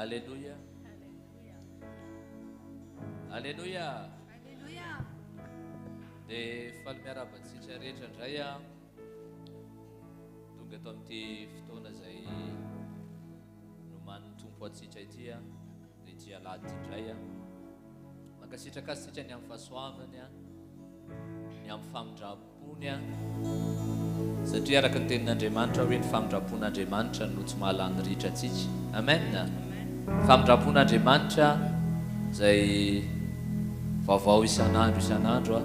Alléluia. Alléluia. Dia faly miarabantsika rehetra indray tonga ato amin'ity fotoana izay noman'ny tompo atsika ity dia ity alahady indray mankasitraka asitsika ny amin'ny fahasoavany ny amin'ny famindrapony satria araka ny tenin'Andriamanitra hoe ny famindrapon'Andriamanitra no tsy mahalany ritra atsika. Amen. Famindrapon'Andriamanitra izay vaovao isan'andro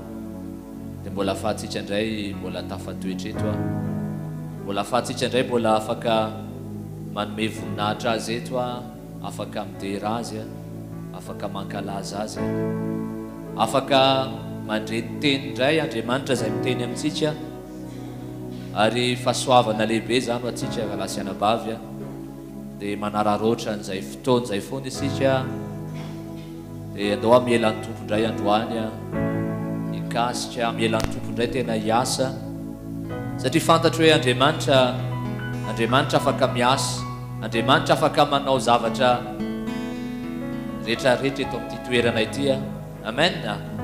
dia mbola ahafahantsika indray mbola tafatoetra eto mbola ahafahantsika indray mbola afaka manome voninahitra azy eto afaka midera azy afaka mankalaza azy afaka mandreny teny indray Andriamanitra izay miteny amintsika ary fahasoavana lehibe zany ho atsika lasianabavy dia manararoatra n'izay fotoana izay foana isika dia andao amielany tompo indray androany ikasika amielany tompo indray tena hiasa satria fantatro hoe Andriamanitra afaka miasa, Andriamanitra afaka manao zavatra rehetrarehetra eto amin'ity toerana ity. Amen.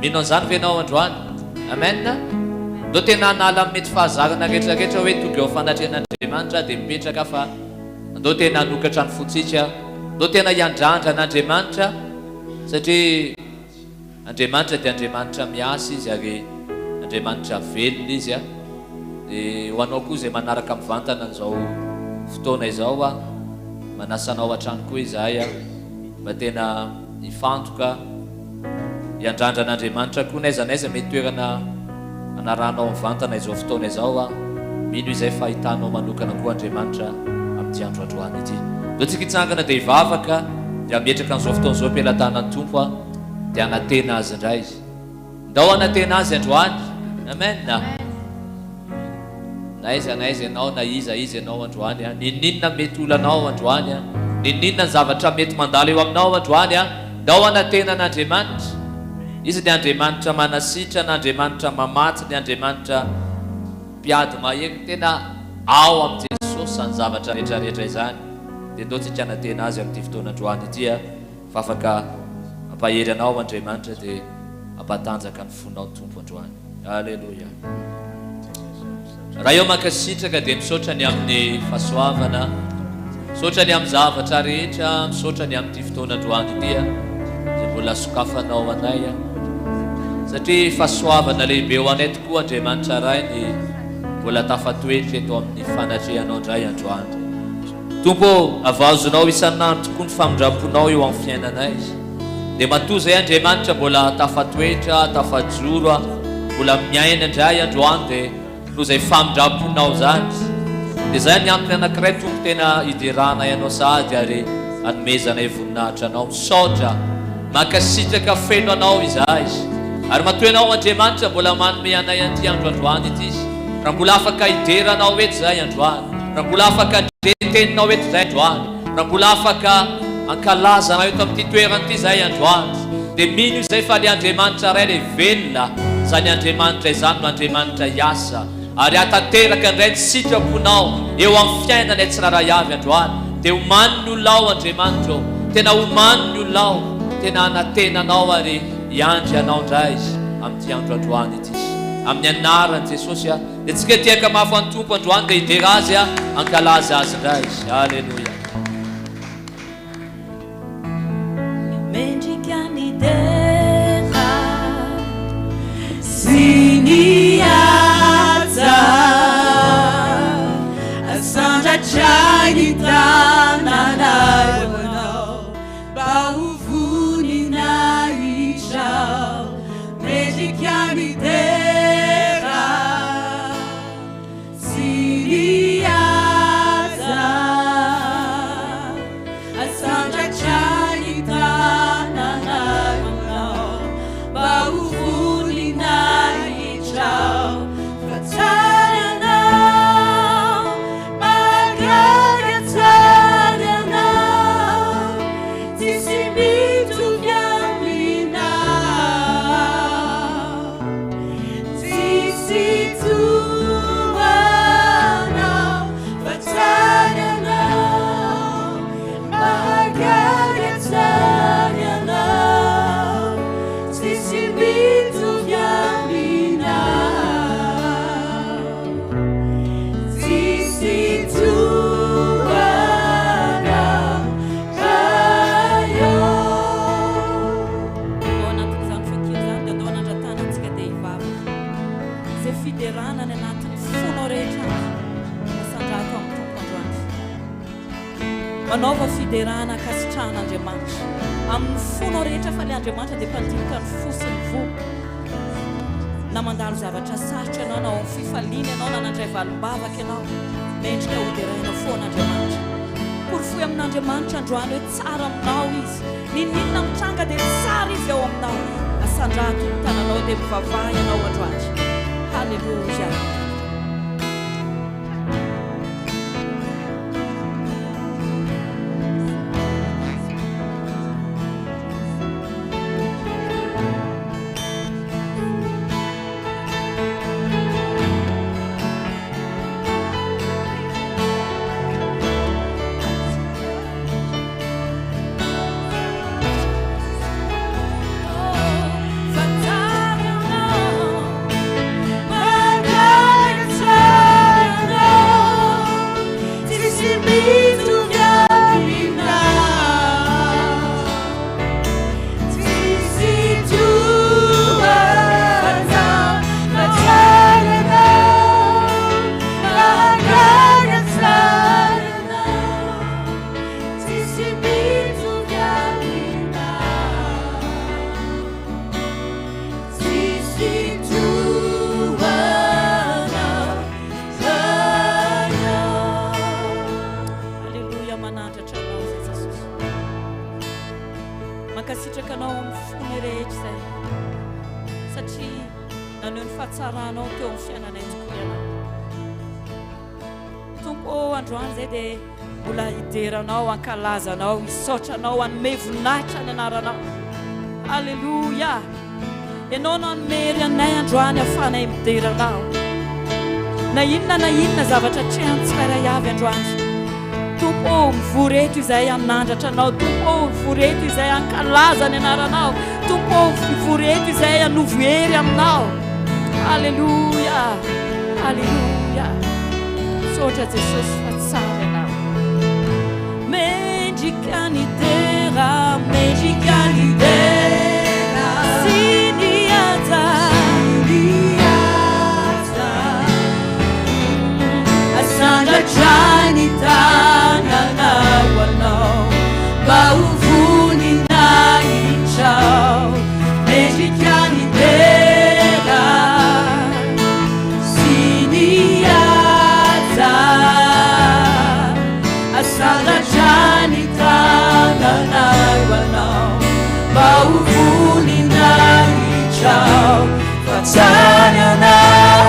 Mino an'izany ve ianao androany? Amen. Do tena hanala mety fahazarana rehetrarehetra hoe tonga eo fanatrehan'Andriamanitra dia mipetraka fa do tena hanokatra ny fotsika, do tena hiandrandra an'Andriamanitra satria Andriamanitra dia Andriamanitra miasa izy ary Andriamanitra velona izy dia ho anao koa izay manaraka mivantana n'izao fotoana izao manasanao hatrany koa izahay mba tena hifantoka hiandrandra an'Andriamanitra koa n'aiza mety toerana anaranao mivantana izao fotoana izao mino izay fahitanao manokana koa Andriamanitra amin'ity andro androany ity. Do tsika hitsangana dia hivavaka dia mipetraka n'izao fotoana izao ampelantanan'ny tompo dia anatena azy indray ndao anatena azy androany. Amen. Na iza ianao na iza ianao androany ninninona mety olanao androany ninninona ny zavatra mety mandalo eo aminao androany ndao anatena an'Andriamanitra. Izy dia Andriamanitra manasitra na Andriamanitra mamatsy ny Andriamanitra mpiady mahery tena ao amin'i Jesosy ny zavatra rehetrarehetra izany dia ndao tsika anatena azy amin'ity fotoana androany ity fa afaka ampahery anao Andriamanitra dia ampatanjaka ny fonao tompo androany. Alleluia. Raha eo mankasitraka dia misaotra ny amin'ny fahasoavana, misaotra ny amin'ny zavatra rehetra, misaotra ny amin'ity fotoana androany ity izay mbola sokafanao anay satria fahasoavana lehibe ho anay tokoa Andriamanitra ray ny mbola tafatoetra eto amin'ny fanatrehanao indray androany. Tompo avazonao isan'andro tokoa ny famindramponao eo amin'ny fiainanay dia matoa izay Andriamanitra mbola tafatoetra tafajoro mbola miaina indray androany dia noho izay famindramponao zany dia izay ny antony anankiray tompo tena hiderana ianao sady ary hanomezana voninahitra anao misaotra mankasitraka feno anao izahay ary matoa ianao Andriamanitra mbola manome anay an'ity andro androany ity raha mbola afaka hideranao eto izay androany raha mbola afaka teninao eto izay androany raha mbola afaka ankalazanao eto amin'ity toerana ity izay androany dia mino izay fa le Andriamanitra ray le velona izany Andriamanitra izany no Andriamanitra hiasa ary atateraka indray ny sitraponao eo amin'ny fiainana tsirairay avy androany dia omany ny olonao Andriamanitra tena omany ny olonao tena anatenanao ary hiandry anao indray amin'ity andro androany ity amin'ny anaran'i Jesosy dia tsika tiaka mafy an'ny tompo androany dia hidera azy ankalaza azy indray. Alleluia. Chagi tanana wanao bauvuni na ichao mejikiani dera siriaza manaova fiderana akasitran'Andriamanitra amin'ny fonao rehetra fa le Andriamanitra dia mpandinka ny fosiny vo na mandalo zavatra sarotra ianao na ao amin'ny fifaliana ianao na nandray valim-bavaka ianao mendrika hoderainao foan'Andriamanitra porofoy amin'Andriamanitra androany hoe tsara aminao izy ninninona mitranga dia tsara izy ao aminao asandrato ny tananao dia mivavaha ianao androany halleluja kalazanao isotranao anome voninahitra ny anaranao halleluja ianao no anomery anay androany afanay mideranao na inona zavatra trehantsika ray avy androany tompo mivoreto izay anandratra anao tompo mivoreto izay ankalaza ny anaranao tompo mivoreto izay anovoery aminao halleluja halleluja sotra Jesosy fa tsara ianao Mejikanidera, Siniata, Asanda Janita, Nanawano, Bauvuni Naichao, Mejikanidera, Siniata, Asanda Janita, Bauvuni Naichao, Fatanya now,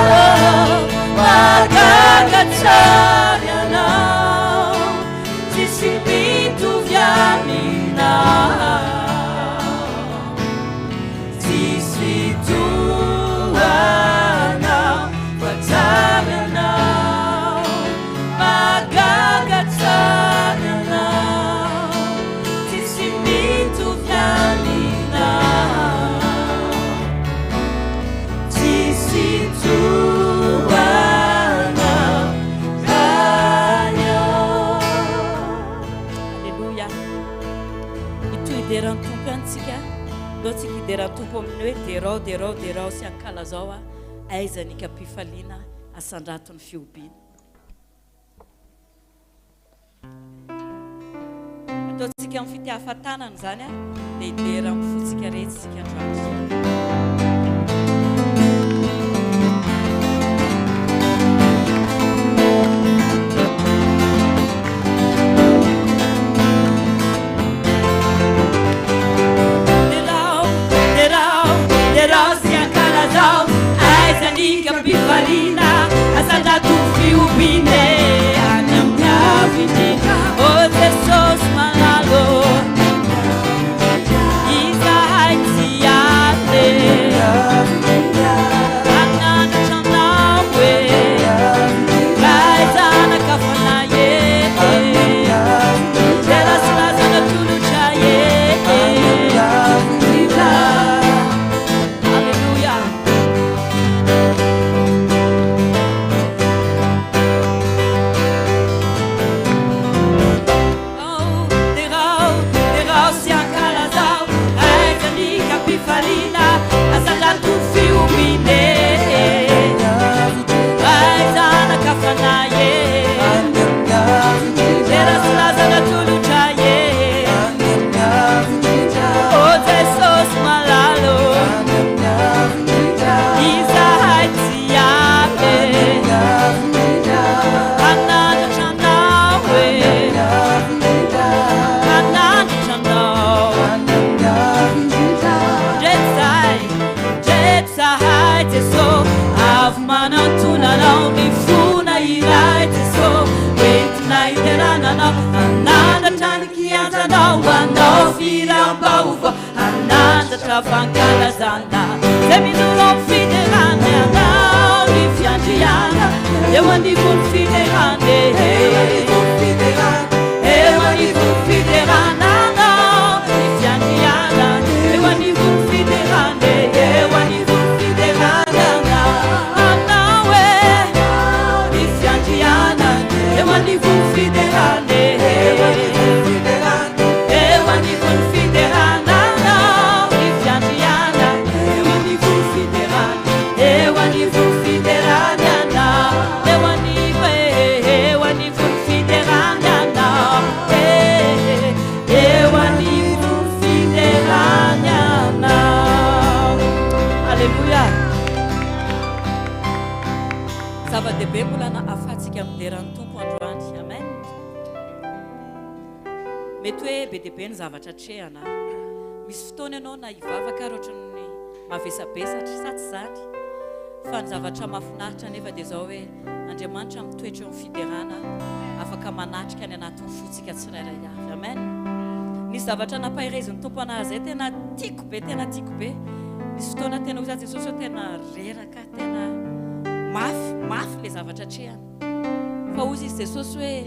Magagataria now, Tisibitu Viamina, Tisitu now, Fatanya now, Magagataria now, Tisibitu Viamina, Tisitu Dotsika idera-tompo amin'ny hoe derao sy ankala zao a aizany kapifaliana asandrato ny fiobiana ataontsika amin'ny fitiafatanana zany a dia idera amin'ny fotsika rehetra sika androany Bifarina, asandrato fiobine, any amin'ny aviny, o Jesosy manalo, izahay tsy aty, anandratra anao hoe, raha zanaka fanahy dia rasilazana tolotra Alleluia. fankalazana zay midoro amin'ny fiderany anao ny fiandriana eo anivon'ny fiderany eo anivon'ny fiderana anao ny fiandriana eo anivon'ny fiderany eo anivon'ny fiderana anao ny fiandriana eo anivon'ny fiderany eo anivon'ny fiderana zava-dehibe mbola na afatsika amin'ny deran'ny tompo androany amen mety hoe be dehibe ny zavatra trehana misy fotoana ianao na hivavaka ohatran'ny mavesabesatra sa tsy zany fa ny zavatra mahafinaritra nefa dia zao hoe Andriamanitra mitoetra eo amin'ny fiderana afaka manatrika ny anatin'ny fotsika tsirairay avy amen nisy zavatra nampahirezin'ny tompo anazy zay tena tiako be misy fotoana tena ho za Jesosy hoe tena reraka tena mafy le zavatra trehana fa ozy izy Jesosy hoe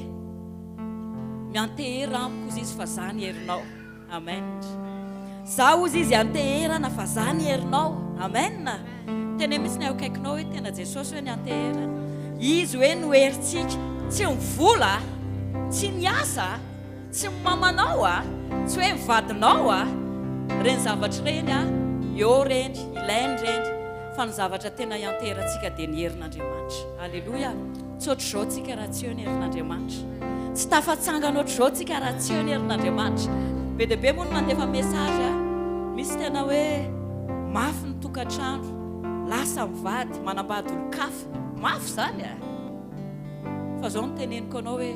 miantehery amiko ozy izy fa zany herinao amen za ozy izy anteherana fa zany herinao amen tena misy ny akaikinao hoe tena Jesosy hoe nianteherana izy hoe noherintsika tsy mivola tsy niasa tsy mamanao tsy hoe mivadinao reny zavatra reny eo reny ilainy reny fa ny zavatra tena ianteherantsika dia ny herin'Andriamanitra alleluia tsy ohatry zao tsika raha tsy eo ny herin'Andriamanitra tsy tafatsangana ohatry zao tsika raha tsy eo ny herin'Andriamanitra be dia be moa no mandefa message misy tena hoe mafy ny tokantrano lasa mivady manambady olo-kafa mafy zany fa zao no teneniko anao hoe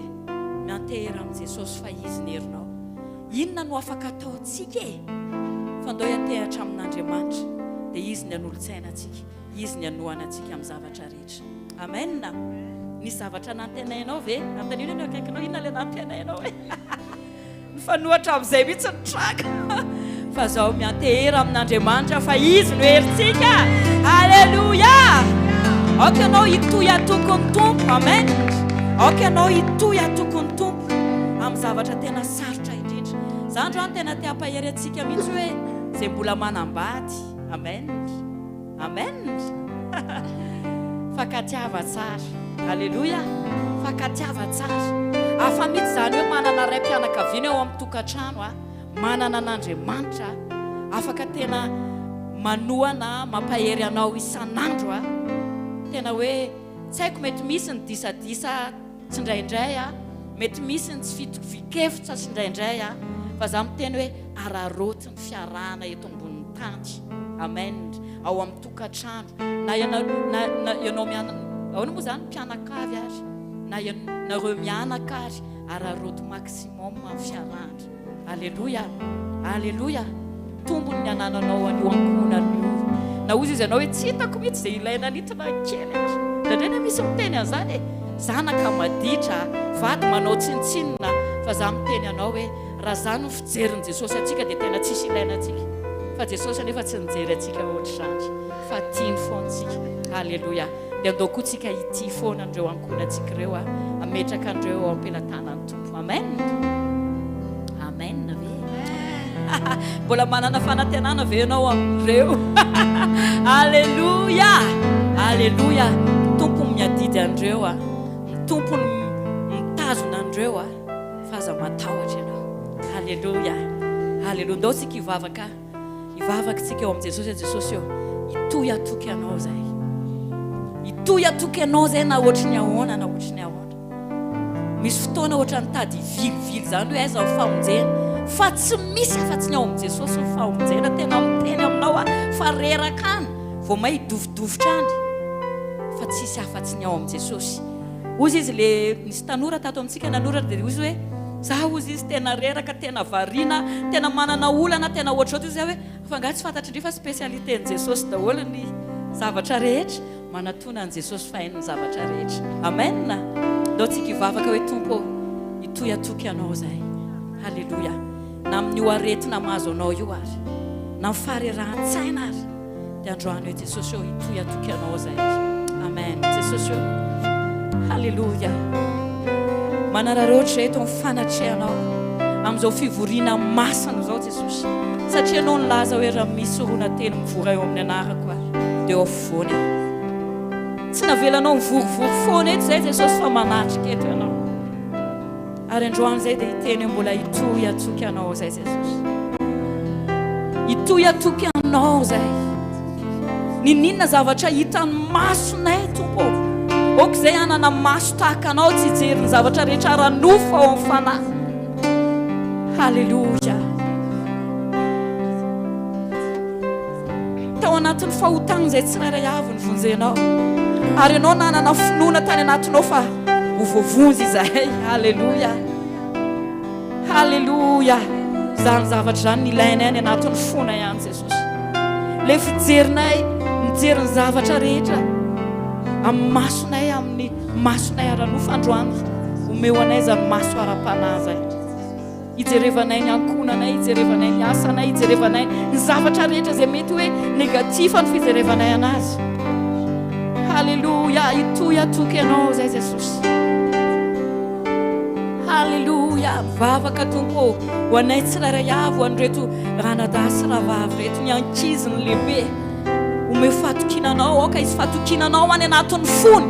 miantehery amin'i Jesosy fa izy ny herinao inona no afaka ataontsika fa ndao hiantehatra amin'Andriamanitra dia izy ny an'olo-tsainantsika izy ny anohanantsika amin'ny zavatra rehetra amen ny zavatra nantenainao ve antanina ny akaikinao inona le nantenainao hoe ny fanohatra amin'izay mihitsy ny traka fa zao miantehery amin'Andriamanitra fa izy no herintsika alleluia aoka ianao hitoy atokony tompo amen aoka ianao hitoy atokony tompo amin'ny zavatra tena sarotra indrindra za androany tena te hampahery antsika mihitsy hoe zay mbola manambady amen amen fakatiava tsara alleluia fakatiava tsara afa mihitsy zany hoe manana ray mpianakaviana eo amin'ny tokantrano manana an'Andriamanitra afaka tena manohana mampahery anao isan'andro tena hoe tsy haiko mety misy ny disadisa tsindraindray mety misy ny tsy fitovikevitra tsindraindray fa za miteny hoe araroty ny fiarahana eto ambonin'ny tany amen ao amin'ny tokantrano na ianao ahoana moa zany mpianakavy ary na nareo mianaka ary araroty maximum amin'ny fiarahana alleluia alleluia tombony ny anananao an'io ankonan'io na ozy izy ianao hoe tsy hitako mihitsy zay ilaina nitona kely ary ndraindray na misy miteny an'izany zanaka maditra vady manao tsinitsinina fa za miteny anao hoe raha zany ny fijerin'i Jesosy atsika dia tena tsisy ilaina atsika fa Jesosy anefa tsy nijery atsika ohatry zany fa tiany foantsika alleluia dia andao koa tsika ity foana andreo ankonantsika ireo ametraka andreo ao am-pelantanan'ny tompo amen amen ve mbola manana fanantenana ve ianao amin'ireo alleluia alleluia tompony miadidy andreo tompony mitazona andreo fa aza matahotra ianao alleluia alleluia ndao tsika hivavaka tsika eo amin'i Jesosy Jesosy eo itoy atoky anao zay itoy atoky anao zay na ohatry ny ahoana na ohatry ny ahoana misy fotoana ohatra ny tady vilivily zany hoe aiza mifamonjena fa tsy misy afa-tsy ny ao amin'i Jesosy mifamonjena tena miteny aminao fa reraka any vao may hidovidovitra any fa tsisy afa-tsy ny ao amin'i Jesosy ozy izy le nisy tanora tato amintsika nanora dia ozy hoe za ozy izy tena reraka tena variana tena manana olana tena ohatr izy hoe afangahy tsy fantatry ndry fa spécialité ny Jesosy daholo ny zavatra rehetra manatona an' Jesosy fahain'ny zavatra rehetra amen ndao tsika hivavaka hoe tompo itoy atoky anao zay alleluia na amin'ny io aretina mahazo anao io ary na fahareran-tsaina ary dia androany hoe Jesosy eo hitoy atoky anao zay. Amen. Jesosy eo. Halleluja. Manararoatra zay eto mifanatrehanao amin'izao fivoriana masina zao Jesosy, satria anao nilaza hoe raha misy orona teny mivora eo amin'ny anarako dia eo afovoany aho. Tsy navelanao mivorivory foana eto zay Jesosy fa manatrika eto ianao. Ary androany zay dia hiteny hoe mbola hitoy atoky anao zay Jesosy. Hitoy atoky anao zay. Ninona zavatra hitan'ny masonay Tompo. Ok zay anana maso tahaka anao tsy hijery ny zavatra rehetra ranofa ao amin'ny fanahy. Halleluja. Tao anatin'ny fahotana izay tsirairay avy ny vonjenao. Ary ianao nanana finoana tany anatinao fa ho voavonjy izahay. Halleluja. Halleluja. Zany zavatra zany ilainay ny anatin'ny fona ihany Jesosy. Le fijerinay mijery ny zavatra rehetra amin'ny masonay, amin'ny masonay aranofa androany omeo anay zany maso ara-panahy zay. Hijerevanay ny ankonanay, hijerevanay ny asanay, hijerevanay ny zavatra rehetra zay mety hoe negativa ny fijerevanay anazy. Halleluja. Hitoy atoky anao zay Jesosy. Halleluja. Mivavaka Tompo ho anay tsirairay avy, ho an'ireto ranadasy rahavavy reto, ny ankizy ny lehibe. Omeo fatokinanao, oka izy fatokinanao any anatin'ny fony.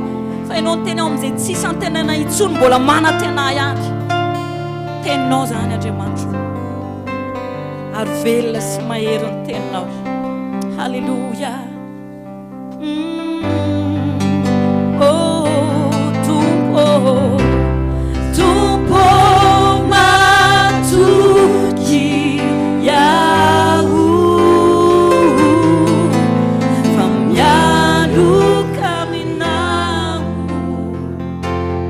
Fa ianao ny teny ao amin'izay tsisy antenana intsony mbola manantena ihany. Teninao zany Andriamanitro. Ary velona sy mahery ny teninao. Halleluja. Oh Tompo, Tompo matoky Yahu. Famyaluka minamu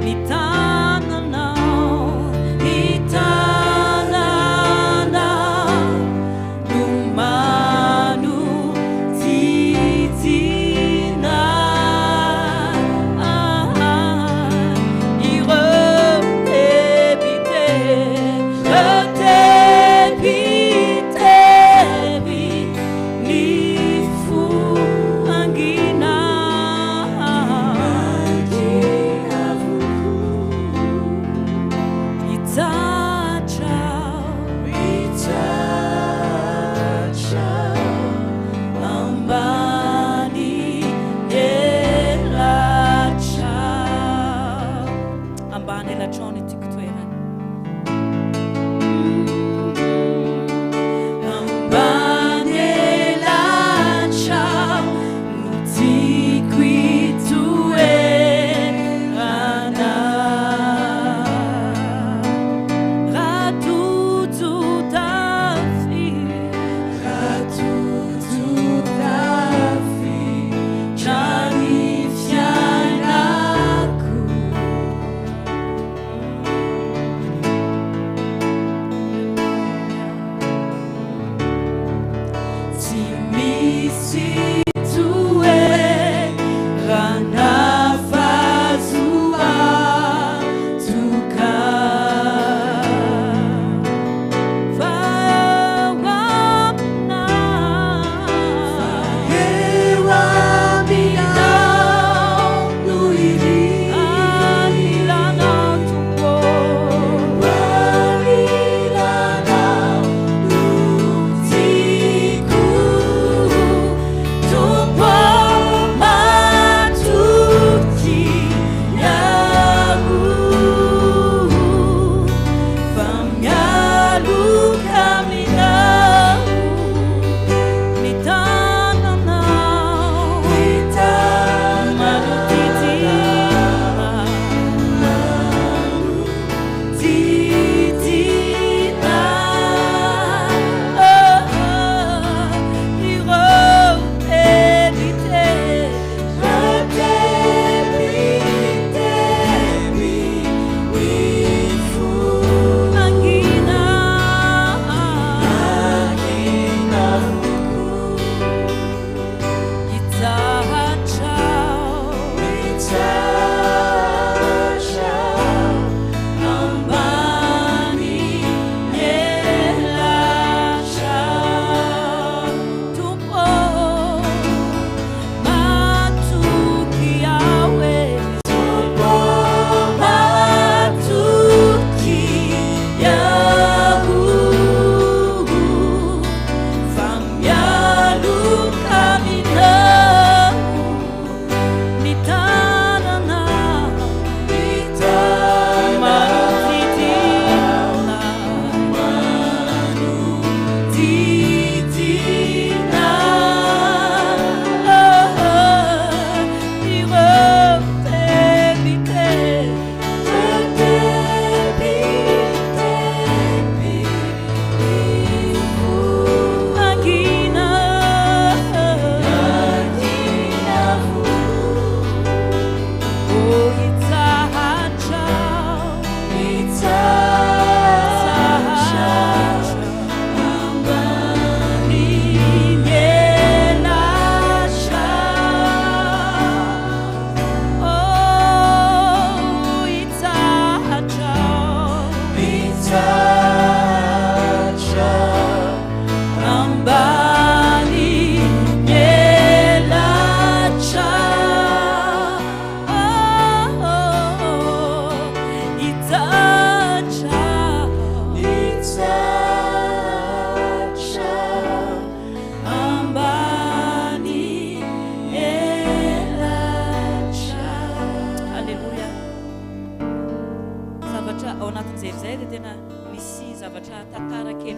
nitananao, nitanana numanu titina.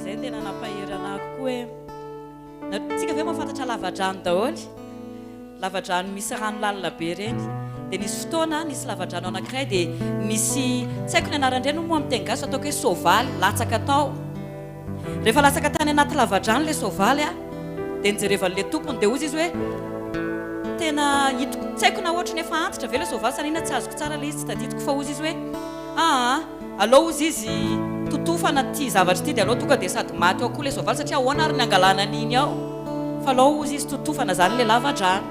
izay tena nampaherana koa hoe tsika ve mahafantatra lavadrano daholo lavadrano misy rano lalina be reny dia nisy fotoana nisy lavadrano anankiray dia misy tsy haiko ny anarandreny moa amin'ny teny gasy ataoko hoe soavaly latsaka tao rehefa latsaka tany anaty lavadrano ilay soavaly a dia nijerevan'ilay tompony dia ozy izy hoe tena hitako tsy haiko na ohatra ny efa antitra ve ilay soavaly sanina tsy azoko tsara ilay izy tsy tadidiko fa ozy izy hoe alao ozy izy totofana ty zavatra ty dia alao tonga dia sady maty ao koa ilay soavaly satria ahoana ary ny angalana an'iny ao fa alao ozy izy totofana zany ilay lavadrano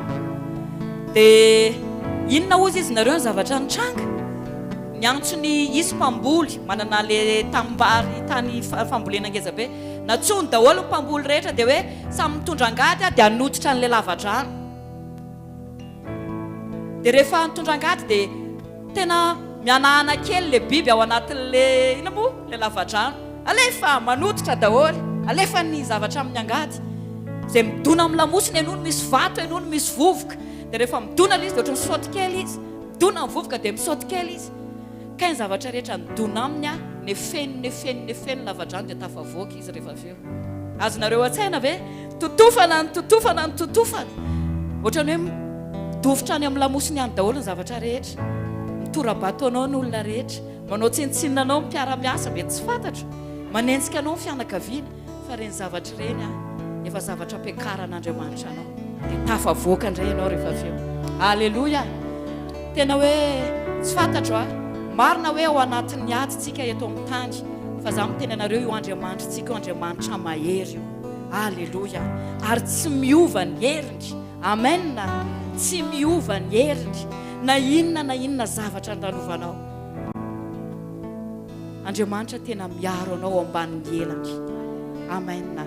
dia inona ozy izy nareo ny zavatra nitranga ny antsony isy mpamboly manana le tambary tany fambolena ngeza be natsony daholo mpamboly rehetra dia hoe samy mitondra angady dia anototra n'ilay lavadrano dia rehefa mitondra angady dia tena mianahana kely le biby ao anatin'le ina moa le lavadrano alefa manototra daholo alefa ny zavatra amin'ny angady izay midona amin'ny lamosiny enony misy vato enony misy vovoka dia rehefa midona izy dia ohatra misaoty kely izy midona amin'ny vovoka dia misaoty kely izy ka ny zavatra rehetra midona aminy a nefeny lavadrano dia tafavoaka izy rehefa avy eo azonareo an-tsaina ve totofana ohatrany hoe midofotra any amin'ny lamosiny any daholo ny zavatra rehetra mitorabato anao ny olona rehetra manao tsintsinina anao mpiara-miasa be tsy fantatro manenjika anao ny fianakaviana fa reny zavatra reny a efa zavatra ampiakaran'Andriamanitra anao dia tafavoaka indray ianao rehefa avy eo alleloia tena hoe tsy fantatro a marina hoe ao anatin'ny adytsika eto amin'ny tany fa za miteny anareo io Andriamanitra tsika io Andriamanitra mahery io alleloia ary tsy miova ny heriny amen tsy miova ny heriny na inona zavatra andalovanao Andriamanitra tena miaro anao ambanin'ny elany amen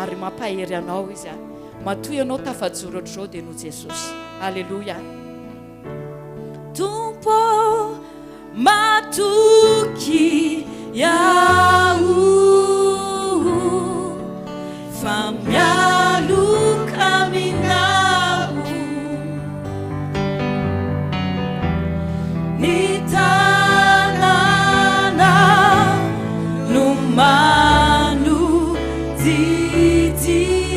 ary mampahery anao izy matoy anao tafajoro ohatr'izao dia no Jesosy alleluia Tompo matoky yahu fa mialoka minao ni tanana no manu titina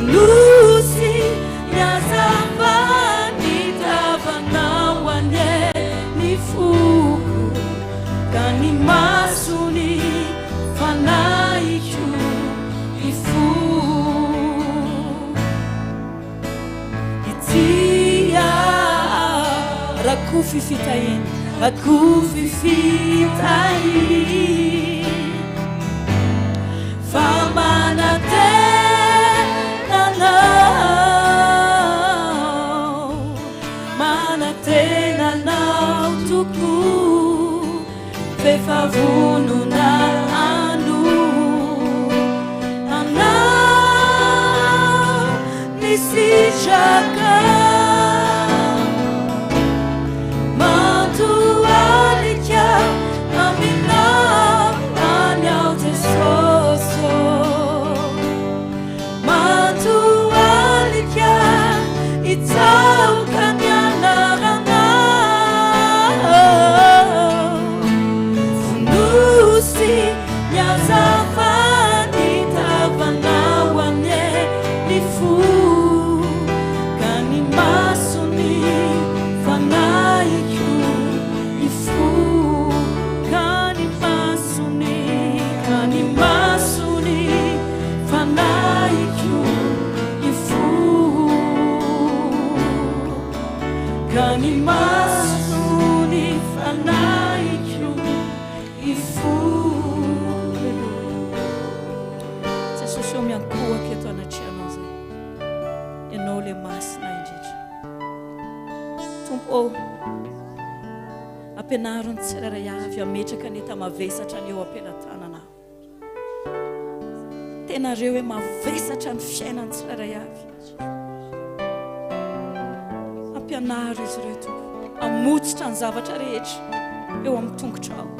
Lucy, Yazavani, Akufifitahin, akufifitahin. Manatenanau tuku, fefavunu na anu, anau nisijaka. Ampianaron tsirairay avy ametraka ny hita mavesatra ny eo am-pelantanana. Tenareo hoe mavesatra ny fiainany tsirairay avy. Ampianaro izy ireo Tompo, amotsitra ny zavatra rehetra eo amin'ny tongotra ao.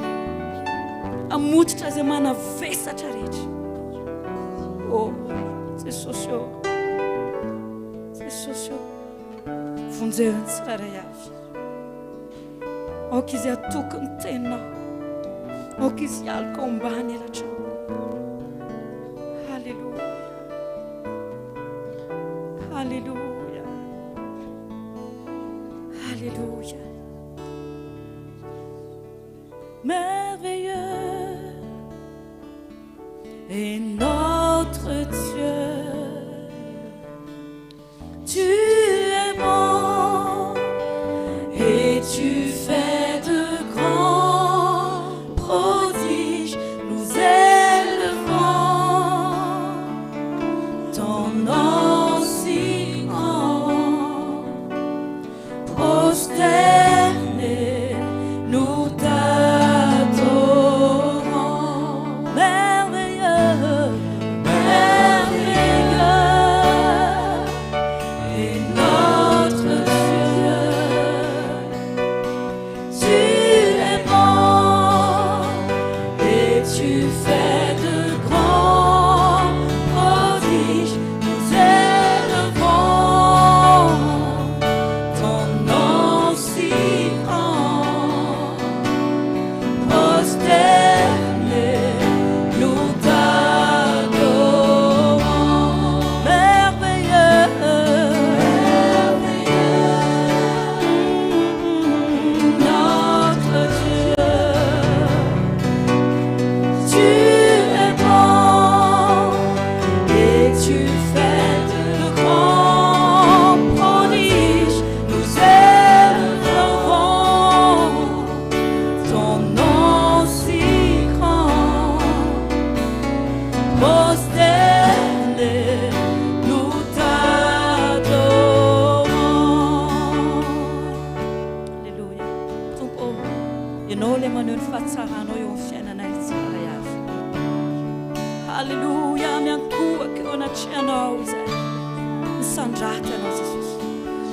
Amotsitra izay manavesatra rehetra. Oh, Jesosy eo, Jesosy eo, vonjehony tsirairay avy. Och izy atokony tenao, och izy hialaka ombany elatrao. Halleluja, halleluja, halleluja. Merveilleux est notre Dieu. Tu es bon et tu fais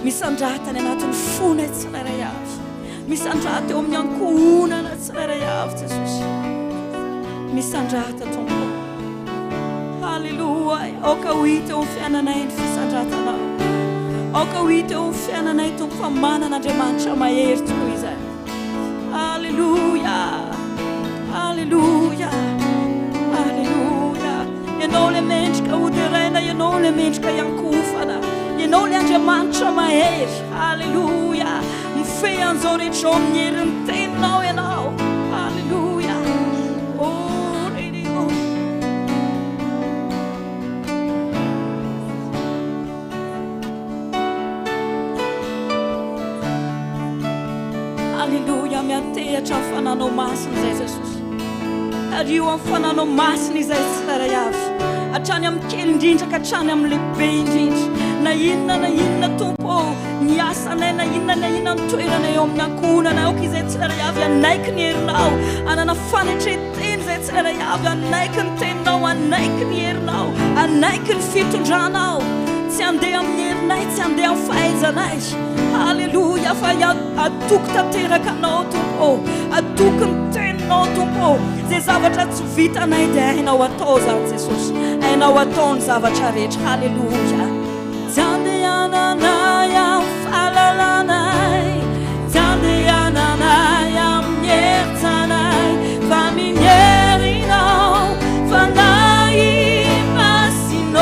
Misandratany anatin'ny fona tsirairay avy. Misandrata eo amin'ny ankohonana tsirairay avy Jesosy. Misandrata Tompo. Halleluja. Aoka ho hita eo amin'ny fiainanay ny fisandratanao. Aoka ho hita eo amin'ny fiainanay Tompo fa manan'Andriamanitra mahery tokoa izay. Halleluja. Halleluja. Halleluja. Ianao le mendrika hodiraina, ianao le mendrika iankofana. Ianao le Andriamanitra mahery. Halleluja. Mifehy an'izao rehetra amin'ny herin'ny teninao ianao. Halleluja. Oh, redio. Halleluja, miantehatra amin'ny fananao masina izay Jesosy. Tario amin'ny fananao masina izay tsy tarayavy. Hatrany amin'ny kely indrindra ka hatrany amin'ny lehibe indrindra. Na inona Tompo miasanay, na inona ny toerana eo amin'ny ankohonanay, ok izay tsy tarayavy, anaiky ny herinao. Anana fanetreteny izay tsy tarayavy, anaiky ny teninao, anaiky ny herinao, anaiky ny fitondranao. Tsy handeha amin'ny herinay, tsy handeha amin'ny fahaizanay. Halleluja, fa atoky tanteraka anao Tompo, atoky ny teninao Tompo. Zay zavatra tsy vitanay dia hainao atao zany Jesosy, hainao atao ny zavatra rehetra. Halleluja. Tsy andehananay amin'ny fahalalanay, tsy andehananay amin'ny heritsanay, fa minyherinao fanahy masinao.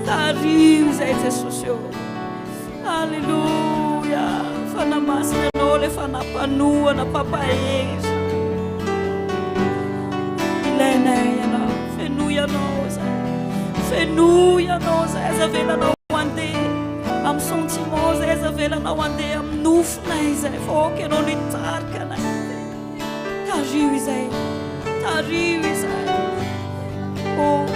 Tario zay Jesosy. Halleluja. Fanamasina anao le fanapanoana papaeza. Ilainay ianao, fenoy ianao zay. Fenoy ianao zay, aza velanao handeha amin'ny sentiment zay, aza velanao handeha amin'ny nofonay zay, fa ok anao nitarika anay. Tario izay, tario izay. Oh,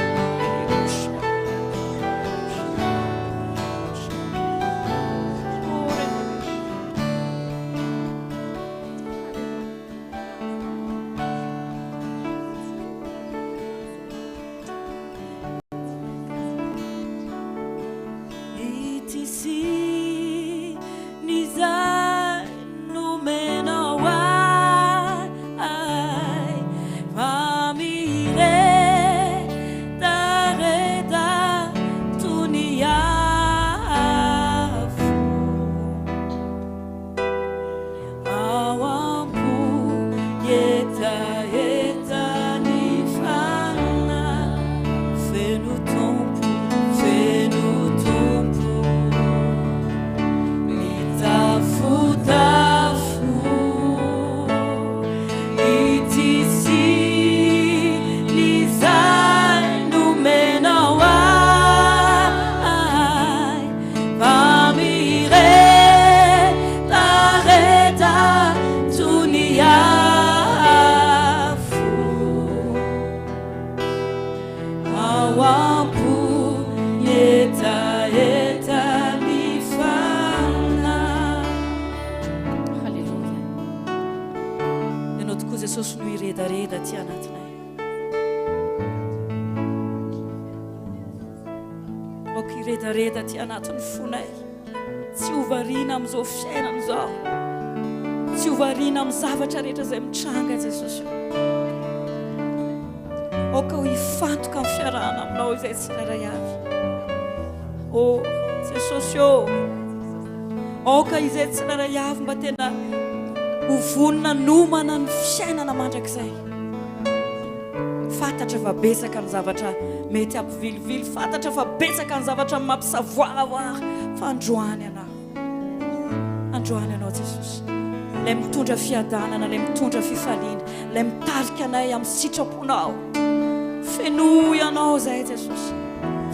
Jesosy no iredareda ty anatinay. Ok iredareda ty anatin'ny fonay. Tsy hovarina amin'izao fiainana izao. Tsy hovarina amin'ny zavatra rehetra izay mitranga Jesosy. Ok ho hifantoka amin'ny fiarahana aminao izay tsy rarayavy. Oh Jesosy ô. Ok izay tsy rarayavy mba tena ho vonina nomana ny fiainana mandrakizay. Fantatra fa betsaka ny zavatra mety ampivilivily, fantatra fa betsaka ny zavatra mampisavoavoara, fa androany anao. Androany anao Jesosy. Lay mitondra fiadanana, lay mitondra fifaliana, lay mitarika anay amin'ny sitraponao. Fenoy anao zay Jesosy.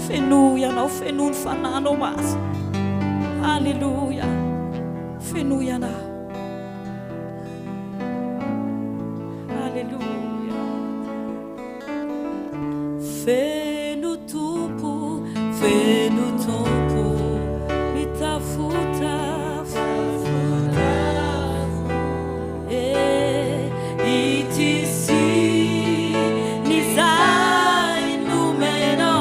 Fenoy anao, fenoy ny fananao masina. Halleluja. Fenoy anao. Feno Tompo, feno tompo mitafuta itisi nizai numero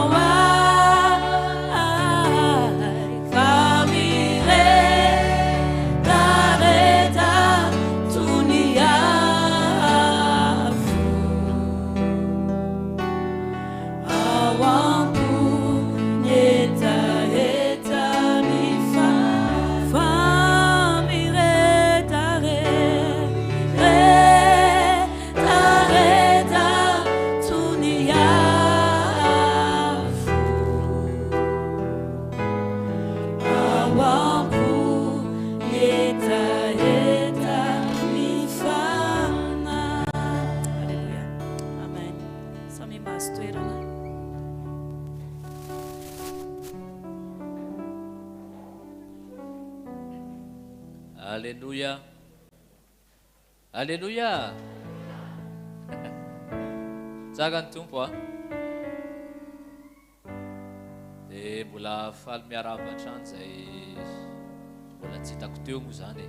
famire tareta tunia awampu yeta yeta nifa famire tareta tunia awampu yeta yeta nifana. Haleluya. Amen. Sami mastoirana. Alléluia. Alléluia. Tsara ny tompo a. Dia mbola faly miarahaba hatrany izay mbola tsy hitako teo moa izany e.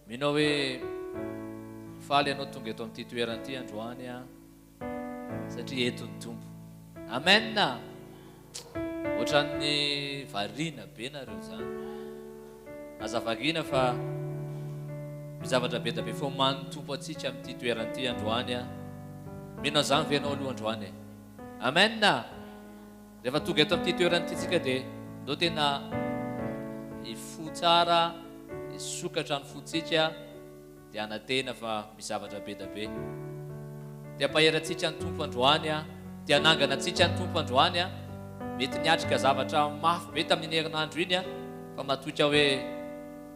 Mino hoe faly ianao tonga eto amin'ity toerana ity androany a, satria eto ny tompo. Amen. Ohatran'ny variana be nareo zany. Aza variana fa mizavatra be da be fo mano tompo atsika amin'ity toerana ity androany a. Mino zany ve ianao aloha androany e. Amen. Rehefa tonga eto amin'ity toerana ity tsika dia ndao tena hifoha tsara, hisokatra ny fotsika dia anatena fa mizavatra be da be. Dia ampaherantsika ny tompo androany a, dia anangana antsika ny tompo androany a. Mety niatrika zavatra mafy be tamin'ny herinandro iny a, fa matoka hoe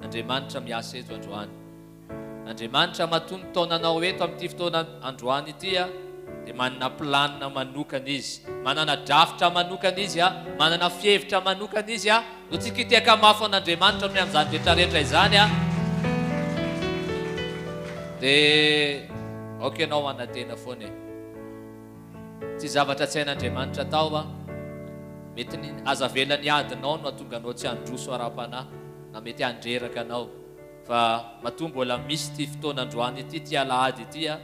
Andriamanitra miasa eto androany. Andriamanitra mahaton'ny taonanao eto amin'ity fotoana androany ity a, dia manana planina manokana izy, manana drafitra manokana izy a, manana fihevitra manokana izy a. No tsy kiteka mafy an'Andriamanitra amin'ny amin'izany rehetrarehetra izany a, dia aoka ianao anatena foana e. Tsy zavatra tsy hain'Andriamanitra tao a. Mety aza velany adinao no atonga anao tsy handroso ara-panahy, na mety handreraka anao, fa mahatonga mbola misy ity fotoana androany ity, ty alahady ity a.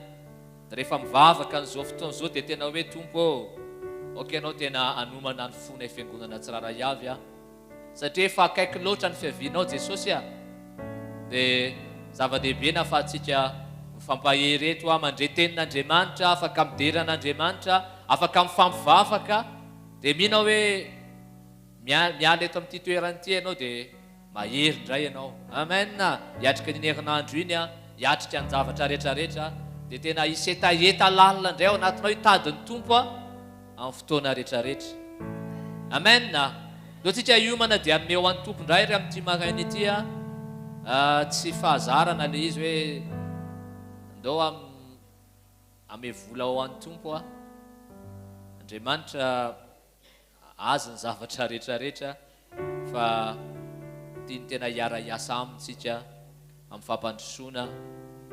Rehefa mivavaka n'izao fotoana izao dia tena hoe tompo aoka ianao tena anomana ny fona ny fiangonana tsiraray avy a, satria efa akaiky loatra ny fiavianao Jesosy a. Dia zava-dehibe na afahantsika mifampahery eto a, mandre tenin'Andriamanitra, afaka mideran'Andriamanitra, afaka mifampivavaka. Dia mino hoe miala eto amin'ity toerana ity ianao dia mahery indray ianao. Amen. Hiatrika ny herinandro iny a, hiatrika ny zavatra rehetrarehetra, dia tena hisetaheta lalina indray ao anatinao hitadin'ny tompo a amin'ny fotoana rehetrarehetra. Amen. Ndao tsika hiomana dia hanome ho an'ny tompo indray ry amin'ity maraina ity a. Tsy fahazarana le izy hoe ndao ame vola ho an'ny tompo a. Andriamanitra azy ny zavatra rehetrarehetra, fa tiany tena hiara hiasa amintsika amin'ny fampandrosoana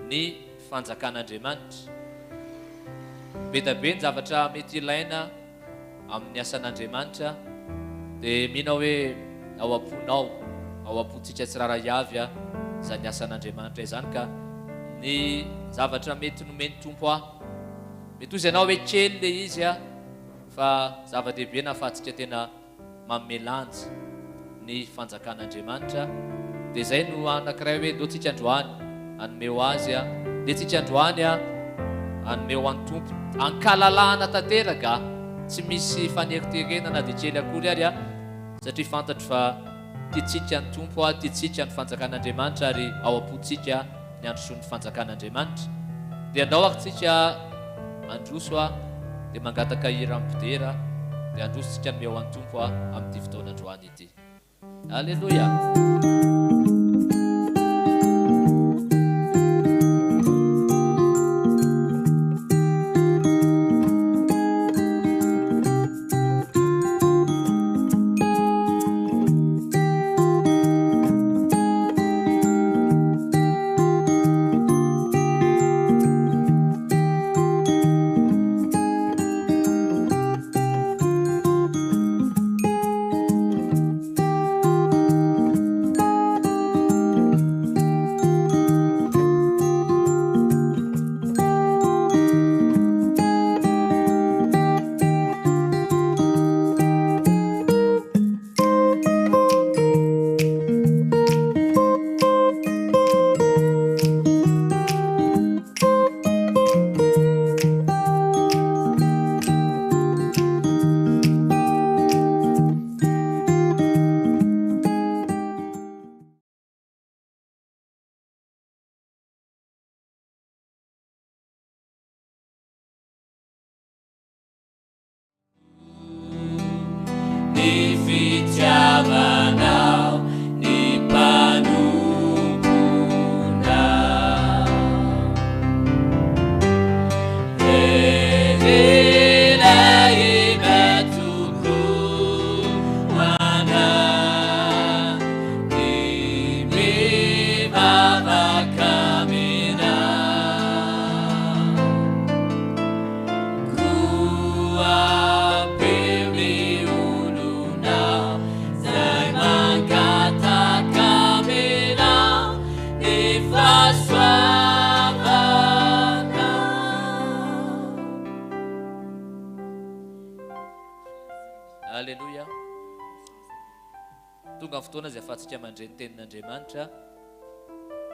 ny fanjakan'Andriamanitra. Be da be ny zavatra mety ilaina amin'ny asan'Andriamanitra, dia mino hoe ao am-ponao, ao am-pontsika tsiraray avy a, izany asan'Andriamanitra izany. Ka ny zavatra mety nomeny tompo a, mety ozy ianao hoe kely le izy a, fa zava-dehibe na afahantsika tena mamelanja ny fanjakan'Andriamanitra. Dia izay no anankiray hoe ndao tsika androany hanome ho azy a, dia tsika androany a hanome ho an'ny tompo ankalalahana tanteraka, tsy misy faneriterenana dia kely akory ary a, satria fantatro fa tiatsika ny tompo a, tiatsika ny fanjakan'Andriamanitra ary ao am-pontsika ny androsoan'ny fanjakan'Andriamanitra. Dia andao akotsika androso a, dia mangataka hira ampidera, dia andrositsika ny meo an'ny tompo a amin'ity fotoana androany ity. Alléluia. tonga amin'ny fotoana izay ahafahantsika mandre ny tenin'Andriamanitra.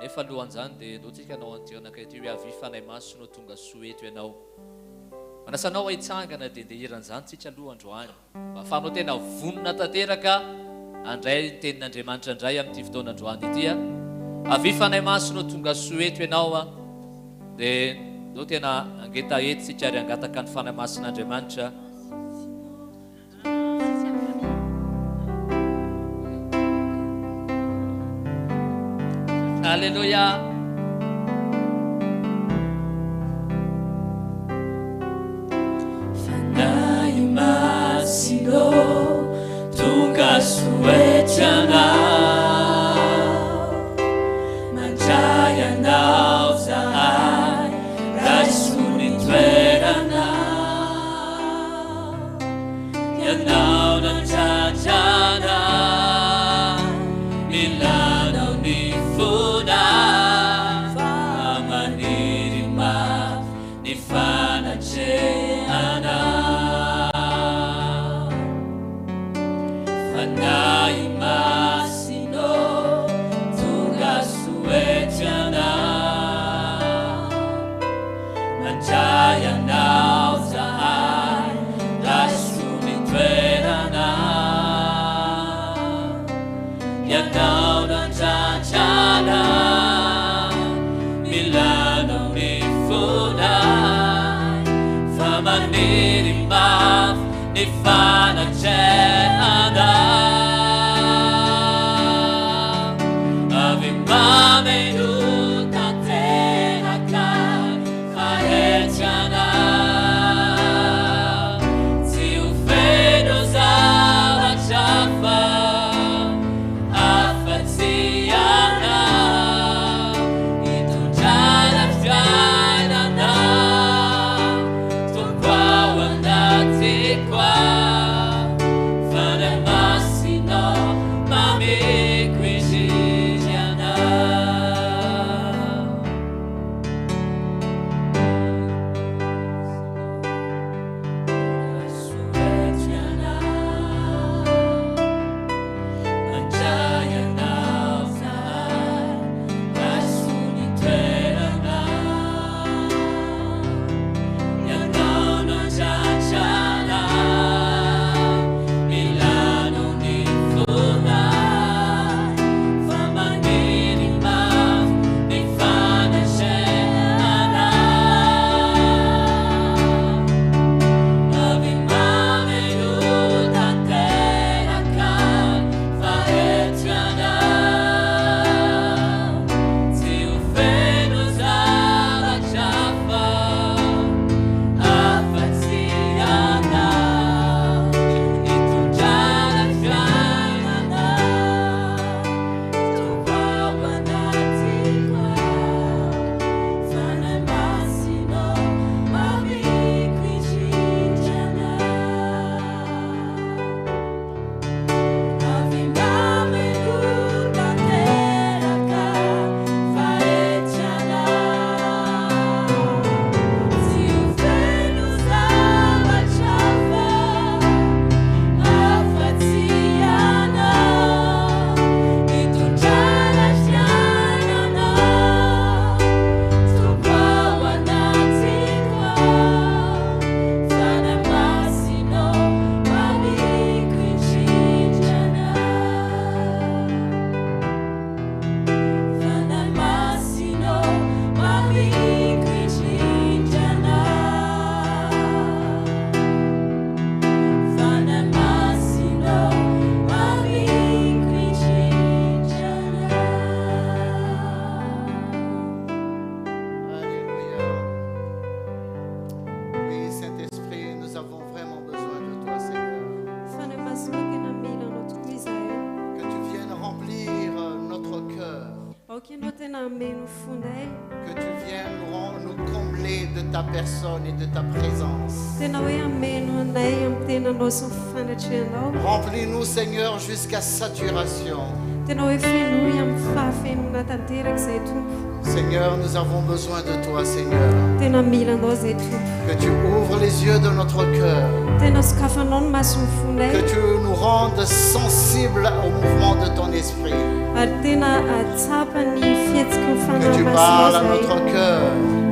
Nefa alohan'izany dia aleotsika anao antionaka ity hoe avy fanahy maso no tonga soa eto ianao. Manasanao hoe hitsangana dia andeha hiran'izany tsika aloha androany. Mba ahafahanao tena vonona tanteraka andray ny tenin'Andriamanitra indray amin'ity fotoana androany ity. Avy fanahy maso no tonga soa eto ianao dia aleo tena angeta eto tsika ary angataka ny fanahy mason'Andriamanitra. Alléluia. Fanahy masino tonga soetanao, mandray anao zahay raisony toeranao, ianao nandratrana ilanao ny fona famaniry mafy ny fanatrehanao. Fanahy masino tonga soetanao, mandray anao zahay raisony toeranao, ianao nandratrana milanao ny fonay famaniry mafy ny fanatrehanao. Avy mameno tanteraka fahetrana, tsy ho feno zavatra hafa afa-tsy anao, hitondrana fiainana tompo ao anatiko ao, fanahy masino mameko indrindry anao. Soetry anao, mandray anao zahay raisony toeranao, ianao nandratrana milanao ny fonay famaniry mafy ny fanatrehanao. Avy mameno tanteraka fahetranao, tsy ho feno zavatra hafa afa-tsy anao, hitondrana fiainana tompo ao anatiko ao, fanahy masino mameko indrindry anao. Avy mameno tanteraka fahetranao, tsy ho feno zavatra hafa afa-tsy anao, hitondrana fiainana tompo ao anatiko ao, fanahy masino mameko indrindry anao. Fanahy masino mameko indrindry anao. Fanahy masino mameko indrindry anao. Alléluia. Oui, Saint-Esprit, nous avons vraiment besoin de toi, Seigneur. Fanahy masino tena mila anao tokoa izahay. Que tu viennes remplir notre cœur. Aoka ianao tena ameno fonay, Que tu viennes nous combler de ta personne et de ta présence. tena hoe ameno anay amin'ny tenanao sy ny fanatrehanao. Remplis-nous, Seigneur, jusqu'à saturation. tena hoe fenoy amin'ny fahafenona tanteraka izay tompo. Seigneur, nous avons besoin de toi, Seigneur. Tena mila anao izay tompo. Que tu ouvres les yeux de notre cœur. Tena sokafanao ny mason'ny fonay. Que tu nous rendes sensibles au mouvement de ton esprit. Ary tena atsapa ny fihetsiky ny Que tu parles à notre fanahy cœur.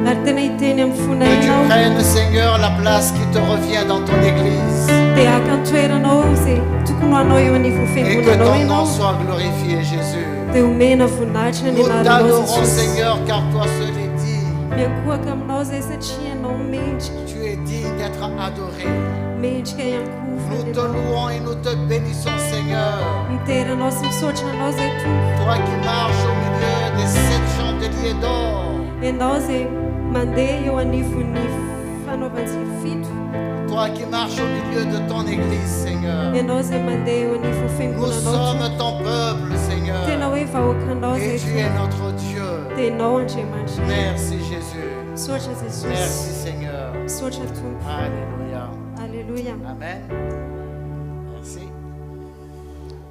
ary tena hiteny amin'ny Que tu fonaynao. prennes, Seigneur, la place qui te revient dans ton église. Dia aka ny toeranao izay tokony ho anao eo anivon'ny Et que fiangonanao ton nom ianao. soit glorifié, Jésus. Dia omena voninahitra ny Nous anaranao t'adorons, Jesosy. Seigneur, car toi seul es digne. Miankohaka aminao izay satria ianao mendrika. Tu es digne d'être adoré. Mendrika Nous te iankofana ianao. louons et nous te bénissons, Seigneur. Miteranao sy misaotra anao izay tompo. Toi qui marches au milieu des 7 chandeliers d'or. Ianao izay mandeha eo anivon'ny fanaovan-jiro fito. Toi qui marches au milieu de ton église, Seigneur. Ianao izay mandeha eo anivon'ny Nous fiangonanao. sommes ton peuple, Seigneur. Tena hoe vahoakanao Et izay tu tompo. es notre Dieu. Dia ianao Andriamanitra. Merci, Jésus. Misaotra Jesosy. Merci, Seigneur. Misaotra tompo. Alléluia. Alleluia. Amen. Merci.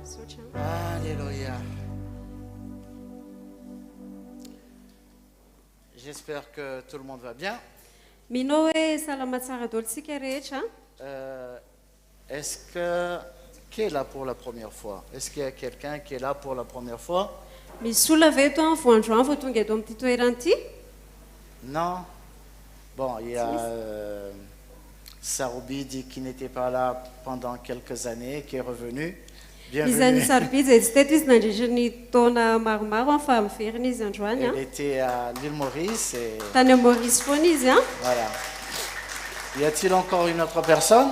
Misaotra. Alléluia. J'espère que tout le monde va bien. Minao hoe salama tsara daolintsika rehetra. Est-ce que qui est là pour la première fois? Est-ce qu'il y a quelqu'un qui est là pour la première fois? Misy olona ve eto amin'ny voandroany vao tonga eto amin'ity toerana ity? Non. Bon, il y a Sarobidi qui n'était pas là pendant quelques années, qui est revenu. Misy Bienvenue. any sarobidy izay tsy teto izy nandritra ny taona maromaro fa miverina izy androany. Elle était à l'île Maurice et Tany amin'ny Maurice foana izy a. voilà. Y a-t-il encore une autre personne?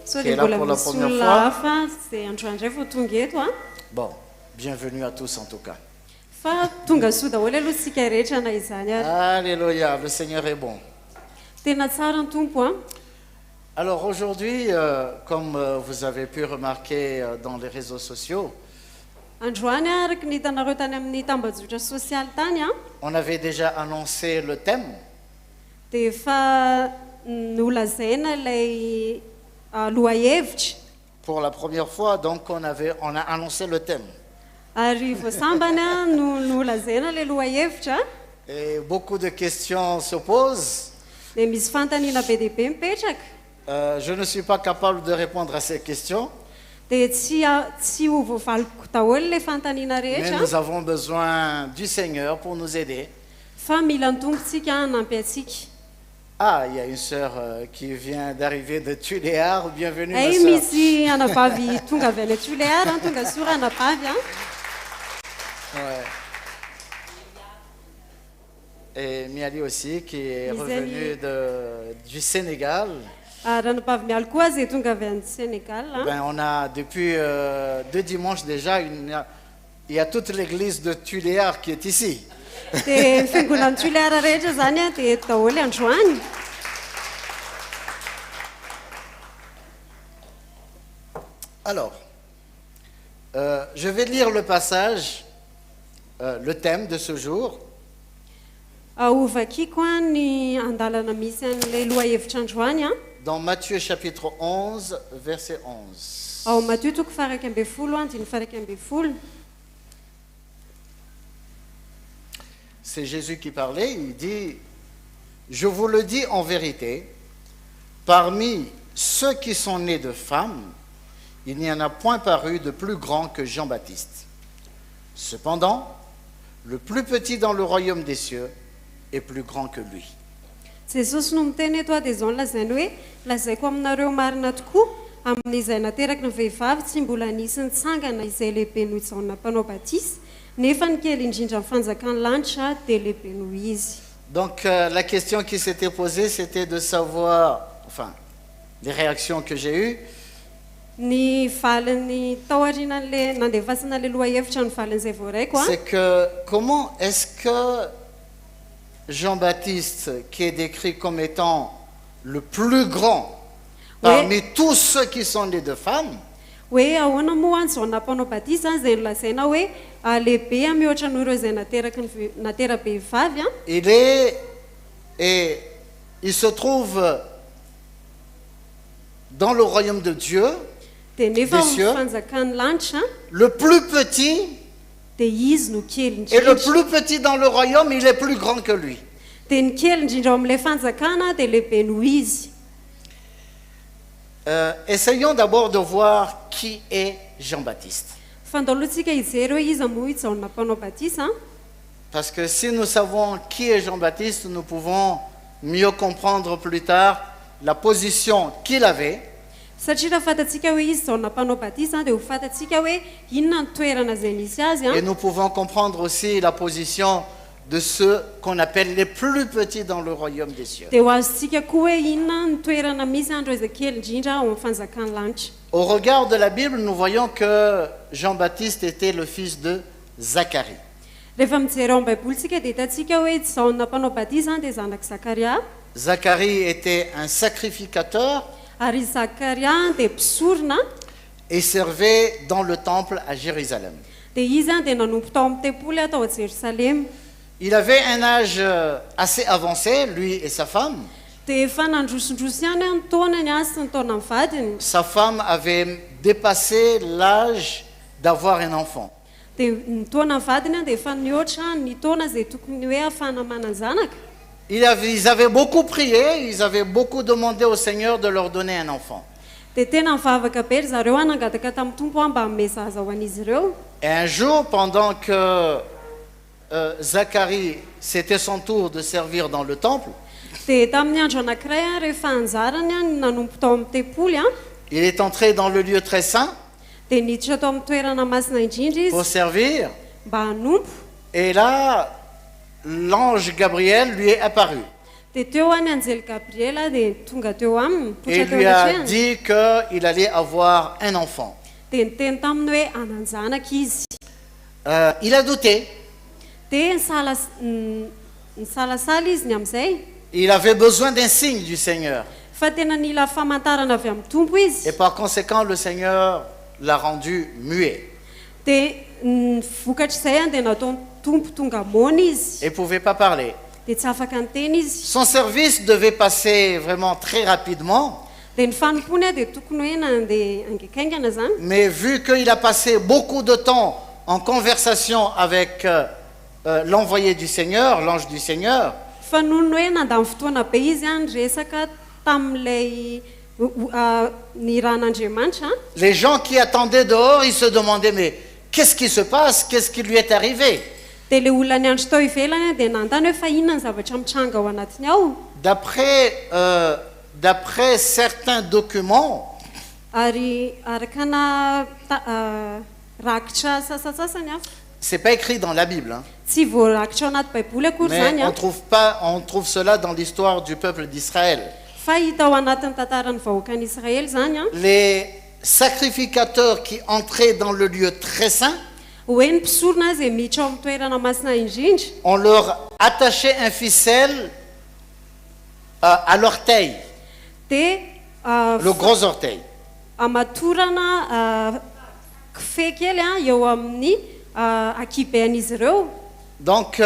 So Qui est dia là mbola pour la misy première olona fois? hafa izay androany indray vao tonga eto a. Bon, bienvenue à tous en tout cas. Fa tonga soa daholo aloha tsika rehetra na izany ary. Alléluia, le Seigneur est bon. Tena tsara ny tompo a. Alors aujourd'hui, comme vous avez pu remarquer dans les réseaux sociaux, Androany a araka ny hitanareo tany amin'ny tambazotra sosialy tany a. on avait déjà annoncé le thème. Dia efa nolazaina ilay lohahevitra. Pour la première fois, donc on a annoncé le thème. Ary voasambany a no nolazaina ilay lohahevitra. Et beaucoup de questions se posent. Dia misy fantaniana be dia be mipetraka. Je ne suis pas capable de répondre à ces questions, Dia tsy ho voavaliko daholo ilay fantaniana mais rehetra. nous avons besoin du Seigneur pour nous aider. Fa mila ny tompontsika hanampy antsika. Ah, il y a une sœur qui vient d'arriver de Tuléar. Bienvenue, ma Ay sœur. misy anavavy tonga avy any Tuléar, tonga sora anavavy a. Ouais. Et Miali aussi, qui est Miali. revenue du Sénégal. Ary anavavy mialy koa izay tonga avy any Sénégal a. Ben, on a depuis 2 dimanches déjà, il y a toute l'église de Tuléar qui est ici. Dia fiangonan'ny Tuléar rehetra zany a dia eto daholo androany. Alors, je vais lire le passage, le thème de ce jour. Aovakiko a ny andalana misy an'ilay lohahevitra androany a. Dans Matthieu chapitre 11, verset 11. Ao Matthieu toko farak ambin'ny folo a, andiny farak ambin'ny folo. C'est Jésus qui parlait, il dit, je vous le dis en vérité, parmi ceux qui sont nés de femmes, il n'y en a point paru de plus grand que Jean-Baptiste. Cependant, le plus petit dans le royaume des cieux est plus grand que lui. Jesosy no miteny eto a dia izao no lazainy hoe lazaiko aminareo marina tokoa amin'izay nateraky ny vehivavy tsy mbola nisy nitsangana izay lehibe noho Jaona mpanao batisy nefa ny kely indrindra amin'ny fanjakany lanitra dia lehibe noho izy. Donc la question qui s'était posée, c'était de savoir, enfin, les réactions que j'ai eues, Ny valiny tao aorianan'ilay nandevasana ilay lohahevitra ny valin'izay voaraiko a. c'est que comment est-ce que Jean-Baptiste, qui est décrit comme étant le plus grand parmi tous ceux qui sont nés de femmes, hoe ahoana moa any Jaona mpanao batisy zany izay nolazaina hoe lehibe a mihoatra noho ireo izay natera-behivavy a. il se trouve dans le royaume de Dieu, dia nefa des cieux. fanjakany lanitra Le plus petit dia izy no kely et le indrindra plus petit dans le royaume, il est plus grand que lui. dia ny kely indrindra ao amin'ilay fanjakana dia lehibe noho izy. Essayons d'abord de voir qui est Jean-Baptiste. Fandalohantsika hijery hoe iza moa ijaona mpanao batisa. Parce que si nous savons qui est Jean-Baptiste, nous pouvons mieux comprendre plus tard la position qu'il avait Satria raha fantatsika hoe izy jaona mpanao batisa dia ho fantatsika hoe inona ny toerana izay nisy azy et nous pouvons comprendre aussi la position de ceux qu'on appelle les plus petits dans le royaume des cieux. dia ho azontsika koa hoe inona ny toerana misy andro izay kely indrindra ao amin'ny fanjakany lanitra. Au regard de la Bible, nous voyons que Jean-Baptiste était le fils de Zacharie. Rehefa mijery ao amin'ny baibolitsika dia hitantsika hoe jaona mpanao batisa dia zanak Zakaria, Zacharie était un sacrificateur ary Zakaria dia mpisorona et servait dans le temple à Jérusalem. dia izy dia nanompo tao amin'ny tempoly atao à Jérusalem. Il avait un âge assez avancé, lui et sa femme. Dia efa nandrosondroso ihany ny taonany sy ny taona ny vadiny. Sa femme avait dépassé l'âge d'avoir un enfant. Dia ny taona ny vadiny dia efa nihoatra ny taona izay tokony hoe ahafahana manana zanaka. Ils avaient beaucoup prié, ils avaient beaucoup demandé au Seigneur de leur donner un enfant. Dia tena mivavaka be ry zareo nangataka tamin'ny tompo mba hanome zaza ho an'izy ireo. Et un jour, pendant que Zacharie, c'était son tour de servir dans le temple, Dia tamin'ny andro anankiray rehefa anjarany ny nanompo tao amin'ny tempoly il est entré dans le lieu très saint dia niditra tao amin'ny toerana masina indrindra pour izy servir. mba hanompo. Et là, l'ange Gabriel lui est apparu Dia teo any anjely Gabriela dia tonga teo aminy et potra teo lui a anatrehany. dit qu'il allait avoir un enfant. Dia niteny taminy hoe hananjanaka izy. Il a douté. Dia nisalasala izy ny amin'izay. Il avait besoin d'un signe du Seigneur. Fa tena nila famantarana avy amin'ny tompo izy. Et par conséquent, le Seigneur l'a rendu muet. Dia ny vokatr'izay dia nataony tompo tonga mona izy. Il ne pouvait pas parler. Dia tsy afaka niteny izy. Son service devait passer vraiment très rapidement. Dia ny fanompony dia tokony hoe nandeha angekaingana zany. Mais vu qu'il a passé beaucoup de temps en conversation avec l'envoyé du Seigneur, l'ange du Seigneur, Fa noho ny hoe nandany fotoana be izy ny resaka tamin'ilay ny ran'Andriamanitra. les gens qui attendaient dehors, ils se demandaient, mais qu'est-ce qui se passe? Qu'est-ce qui lui est arrivé? Dia ilay olona niandro tao ivelany dia nandany hoe fa inona ny zavatra mitranga ao anatiny ao. D'après certains documents, Ary araka rakitra sasasasany hafa. c'est pas écrit dans la Bible, hein, Tsy voarakitra ao anaty baiboly akory mais zany on trouve cela dans l'histoire du peuple d'Israël. fa hita ao anatin'ny tantaran'ny vahoakan'Israely zany Les sacrificateurs qui entraient dans le lieu très saint, hoe ny mpisorona izay miditra ao amin'ny toerana masina indrindra on leur attachait un ficelle à l'orteil, dia le gros orteil. amatorana kifehy kely eo amin'ny akibehan'izy ireo. Donc,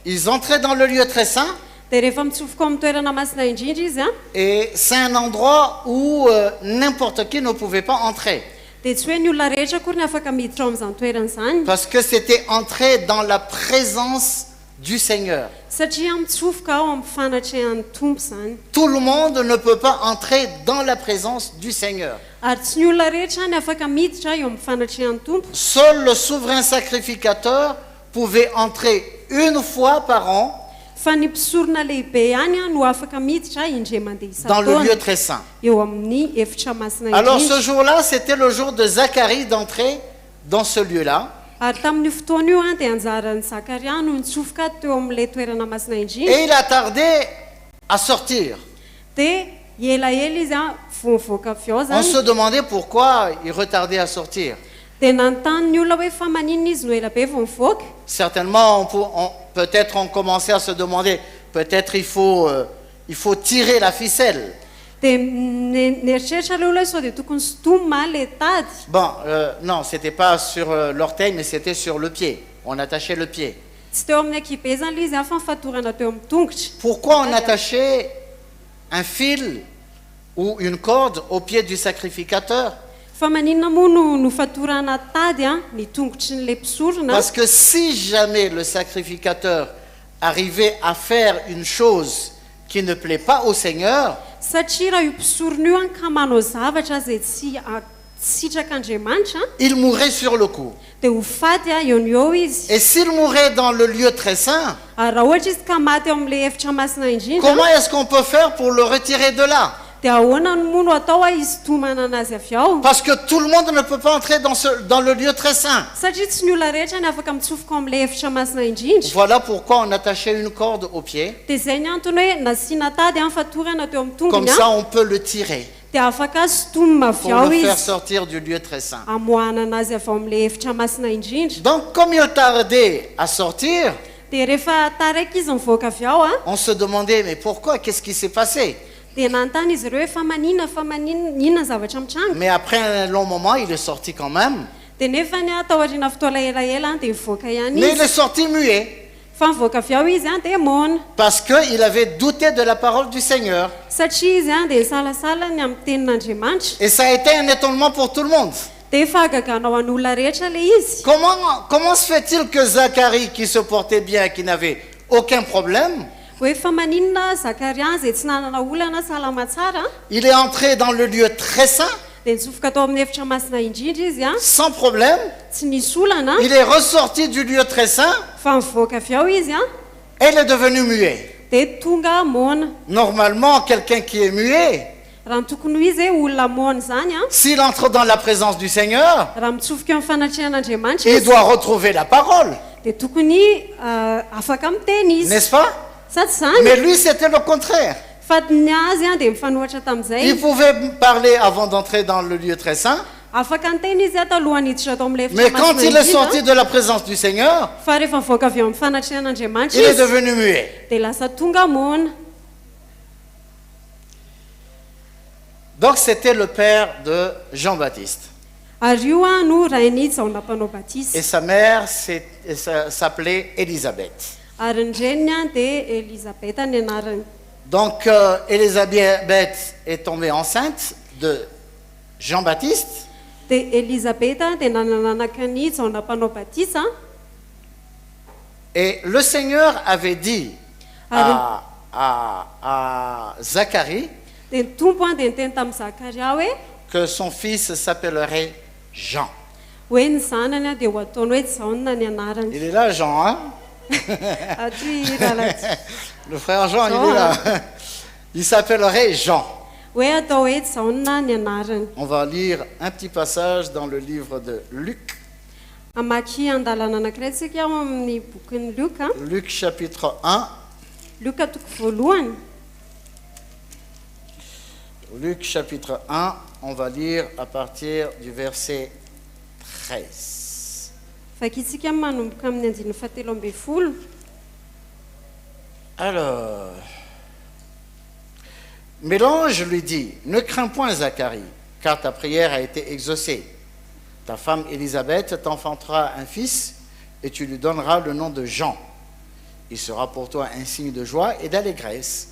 ils entraient dans le lieu très saint, Dia rehefa mitsofoka ao amin'ny toerana masina indrindra izy et c'est un endroit où n'importe qui ne pouvait pas entrer, dia tsy hoe ny olona rehetra akory ny afaka miditra ao amin'izany toerana izany parce que c'était entrer dans la présence du Seigneur. satria mitsofoka ao amin'ny fanatrehan'ny tompo zany. Tout le monde ne peut pas entrer dans la présence du Seigneur. Ary tsy ny olona rehetra ny afaka miditra eo amin'ny fanatrehan'ny tompo. Seul le souverain sacrificateur pouvait entrer une fois par an Fa ny mpisorona lehibe ihany no afaka miditra indray mandeha dans le lieu isan-taona très saint. eo amin'ny efitra masina Alors ce indrindra. jour-là, c'était le jour de Zacharie d'entrer dans ce lieu-là. Ary tamin'io fotoana io dia anjaran'ny Zakaria no nitsofoka teo amin'ilay toerana masina indrindra. Et il a tardé à sortir. Dia elaela izy voavoaka avy ao On se zany. demandait pourquoi il retardait à sortir. Dia nanontany ny olona hoe fa maninona izy no ela be vao mivoaka. Certainement, peut-être on commençait à se demander, peut-être il faut tirer la ficelle. Dia neritreritra ilay olona sao dia tokony sotomina ilay tady. Bon, non, c'était pas sur l'orteil, mais c'était sur le pied. On attachait le pied. Tsy teo amin'ny akibe zany ilay izy fa nifatorana teo amin'ny tongotra. Pourquoi on attachait un fil ou une corde au pied du sacrificateur? fa maninona moa no fatorana tady a ny tongotry n'ilay mpisorona Parce que si jamais le sacrificateur arrivait à faire une chose qui ne plaît pas au Seigneur, satria raha io mpisorona io a ka manao zavatra zay tsy sitrak'Andriamanitra il mourrait sur le coup. dia ho faty a eo ny eo izy Et s'il mourait dans le lieu très saint, ary raha ohatra izy ka maty eo amin'ilay efitra masina indrindra comment est-ce qu'on peut faire pour le retirer de là? dia ahoana no moa no atao a izy tomana anazy avy ao Parce que tout le monde ne peut pas entrer dans le lieu très saint. satria tsy ny olona rehetra ny afaka mitsofoka ao amin'ilay efitra masina indrindra Voilà pourquoi on attachait une corde au pied. dia zay ny antony hoe nasiana tady a fatorana teo amin'ny Comme tongony ça, a on peut le tirer dia afaka sotomina avy pour ao le faire izy sortir du lieu très saint. amoahana anazy avy ao amin'ilay efitra masina indrindra Donc, comme il tardait à sortir, dia rehefa taraiky izy mivoaka avy ao a on se demandait, mais pourquoi? Qu'est-ce qui s'est passé? dia nanontany izy ireo hoe fa maninona inona zavatra mitranga Mais après un long moment, il est sorti quand même. dia nefa ny atao aoriana fotoana elaela dia mivoaka ihany Mais il izy est sorti muet fa mivoaka avy ao izy a dia mona parce qu'il avait douté de la parole du Seigneur. satria izy a dia salasala ny amin'ny tenin'Andriamanitra Et ça a été un étonnement pour tout le monde. dia efa agagana ho an'olona rehetra ilay izy Comment se fait-il que Zacharie, qui se portait bien, qui n'avait aucun problème, hoe fa maninona zakaria zay tsy nanana olana salama tsara il est entré dans le lieu très saint, dia nitsofoka atao amin'ny efitra masina indrindra izy a sans problème. tsy nisy olana Il est ressorti du lieu très saint fa mivoaka avy ao izy a et il est devenu muet. dia tonga mona Normalement, quelqu'un qui est muet, raha ny tokony ho izy hoe olona mona zany a s'il entre dans la présence du Seigneur, raha mitsofoka eo amin'ny fanatrehan'Andriamanitra il izy doit retrouver la parole, dia tokony afaka miteny izy n'est-ce pas? sa tsy zany Mais lui, c'était le contraire. fa ny azy a dia mifanohatra tamin'izay Il pouvait parler avant d'entrer dans le lieu très saint, afaka niteny izy atao alohan'ny hiditra atao amin'ilay mais efitra quand masina il est indrindra sorti de la présence du Seigneur, fa rehefa mivoaka avy eo amin'ny fanatrehan'Andriamanitra il est izy devenu muet. dia lasa tonga mona Donc c'était le père de Jean-Baptiste. ary io a no rainy jaona mpanao Et batisa sa mère s'appelait Élisabeth. ary ny reniny a dia Elisabeta ny anarany Donc Élisabeth est tombée enceinte de Jean-Baptiste. dia Elisabeta dia nanananaka ny jaona mpanao batisa Et le Seigneur avait dit à Zacharie dia ny tompo a dia niteny tamin'ny zakaria hoe que son fils s'appellerait Jean. hoe ny zanany a dia ho ataony hoe jaona ny anarany Il est là, Jean, hein? aty rahalaty Le frère Jean, il Jean, est là. Il s'appellerait Jean. hoe atao hoe jaona ny anarany On va lire un petit passage dans le livre de Luc. amaky andalana anankiray tsika ao amin'ny bokin'ny Luka Luc chapitre 1. Luka toko voalohany Luc chapitre 1, on va lire à partir du verset 13. vakitsika manomboka amin'ny andiny fahatelo ambin'ny folo Alors, mais l'ange lui dit, ne crains point Zacharie, car ta prière a été exaucée. Ta femme Élisabeth t'enfantera un fils et tu lui donneras le nom de Jean. Il sera pour toi un signe de joie et d'allégresse,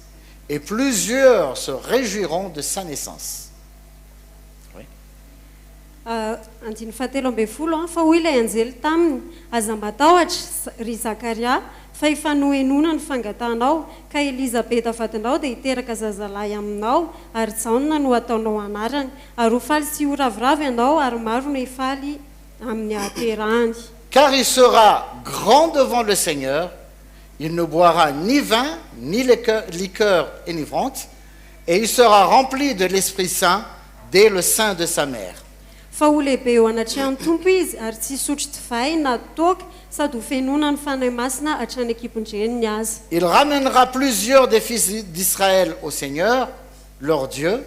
et plusieurs se réjouiront de sa naissance. Oui. andiny fahatelo ambin'ny folo fa hoy ilay anjely taminy aza matahotra ry zakaria fa efa nohenona ny fangatanao ka Elisabeta vadinao dia hiteraka zazalahy aminao ary jaona no ataonao anarany ary ho faly sy ho raviravy ianao ary maro no hifaly amin'ny haterahany Car il sera grand devant le Seigneur, il ne boira ni vin, ni liqueur enivrante, et il sera rempli de l'Esprit Saint dès le sein de sa mère. fa ho lehibe eo anatrehany tompo izy ary tsy hisotro divay na toaka sady ho fenona ny fanahy masina hatrany ekipondreniny azy Il ramènera plusieurs des fils d'Israël au Seigneur, leur Dieu.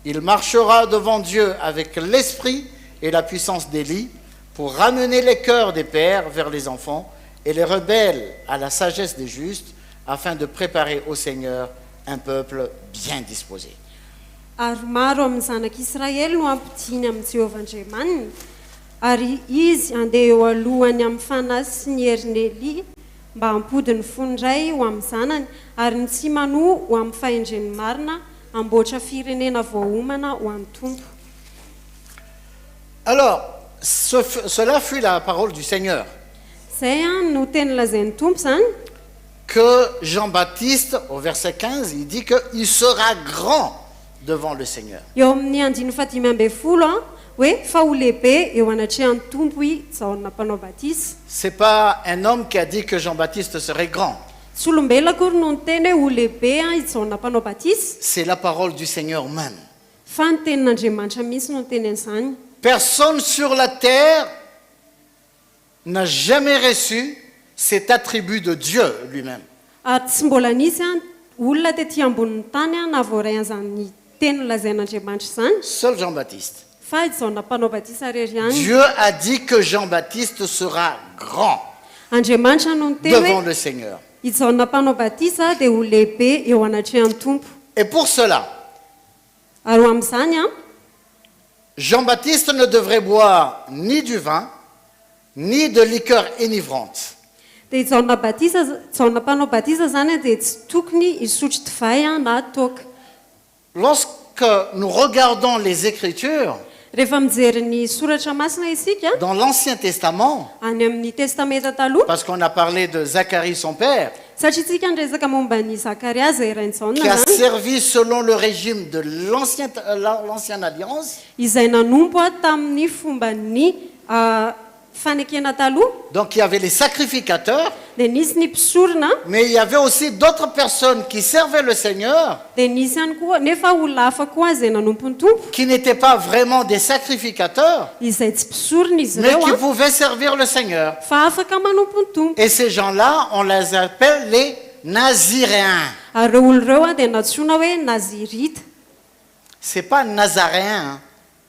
Il marchera devant Dieu avec l'esprit et la puissance d'Élie pour ramener les cœurs des pères vers les enfants et les rebelles à la sagesse des justes, afin de préparer au Seigneur un peuple bien disposé. ary maro amin'ny zanak'Israely no ampidiny amin'ny Jehovahandriamanina ary izy andeha eo alohany amin'ny fanahy sy ny herin'ny Eli mba hampody ny fondray ho amin'ny zanany ary ny tsy manoa ho amin'ny fahendren'ny marina amboatra firenena voahomana ho an'ny tompo. Alors, cela fut la parole du Seigneur, zay a no teny lazain'ny tompo zany que Jean-Baptiste, au verset 15, il dit qu'il sera grand devant le Seigneur. eo amin'ny andiny fatimy amby folo a hoe fa ho lehibe eo anatrehan'ny tompo i zaona mpanao batisa Ce n'est pas un homme qui a dit que Jean-Baptiste serait grand. tsy olombelona akory no niteny hoe ho lehibe a izaona mpanao batisa C'est la parole du Seigneur même. fa ny tenin'andriamanitra mihitsy no niteny an'izany. Personne sur la terre n'a jamais reçu cet attribut de Dieu lui-même. Ary tsy mbola nisy a olona tetỳ ambonin'ny tany a na voaray an'izany teny lazain'andriamanitra izany Seul Jean-Baptiste. fa izaona mpanao batisa rery ihany. Dieu a dit que Jean-Baptiste sera grand Andriamanitra no niteny devant hoe le Seigneur. izaona mpanao batisa dia ho lehibe eo anatrehan'ny tompo. Et pour cela, Ary ho amin'izany a Jean-Baptiste ne devrait boire ni du vin, ni de liqueur enivrante. dia izaona mpanao batisa zany a dia tsy tokony hisotro divay a na toaka. Lorsque nous regardons les Écritures, Rehefa mijery ny soratra masina isika dans l'Ancien Testament, any amin'ny testamenta taloha parce qu'on a parlé de Zacharie son père, satria tsika niresaka momba ny Zakaria zay rainjaona qui a zany servi selon le régime de l'Ancienne Alliance, izay nanompo a tamin'ny fomban'ny fanekena taloha donc il y avait les sacrificateurs, dia nisy ny mpisorona mais il y avait aussi d'autres personnes qui servaient le Seigneur, dia nisy ihany koa nefa olona hafa koa izay nanompo ny tompo qui n'étaient pas vraiment des sacrificateurs, izay tsy mpisorona izy mais ireo qui a pouvaient servir le Seigneur. fa afaka manompo ny tompo. Et ces gens-là, on les appelle les Naziréens. Ary ireo olo ireo a dia natsoina hoe nazirita, C'est pas Nazaréen, hein.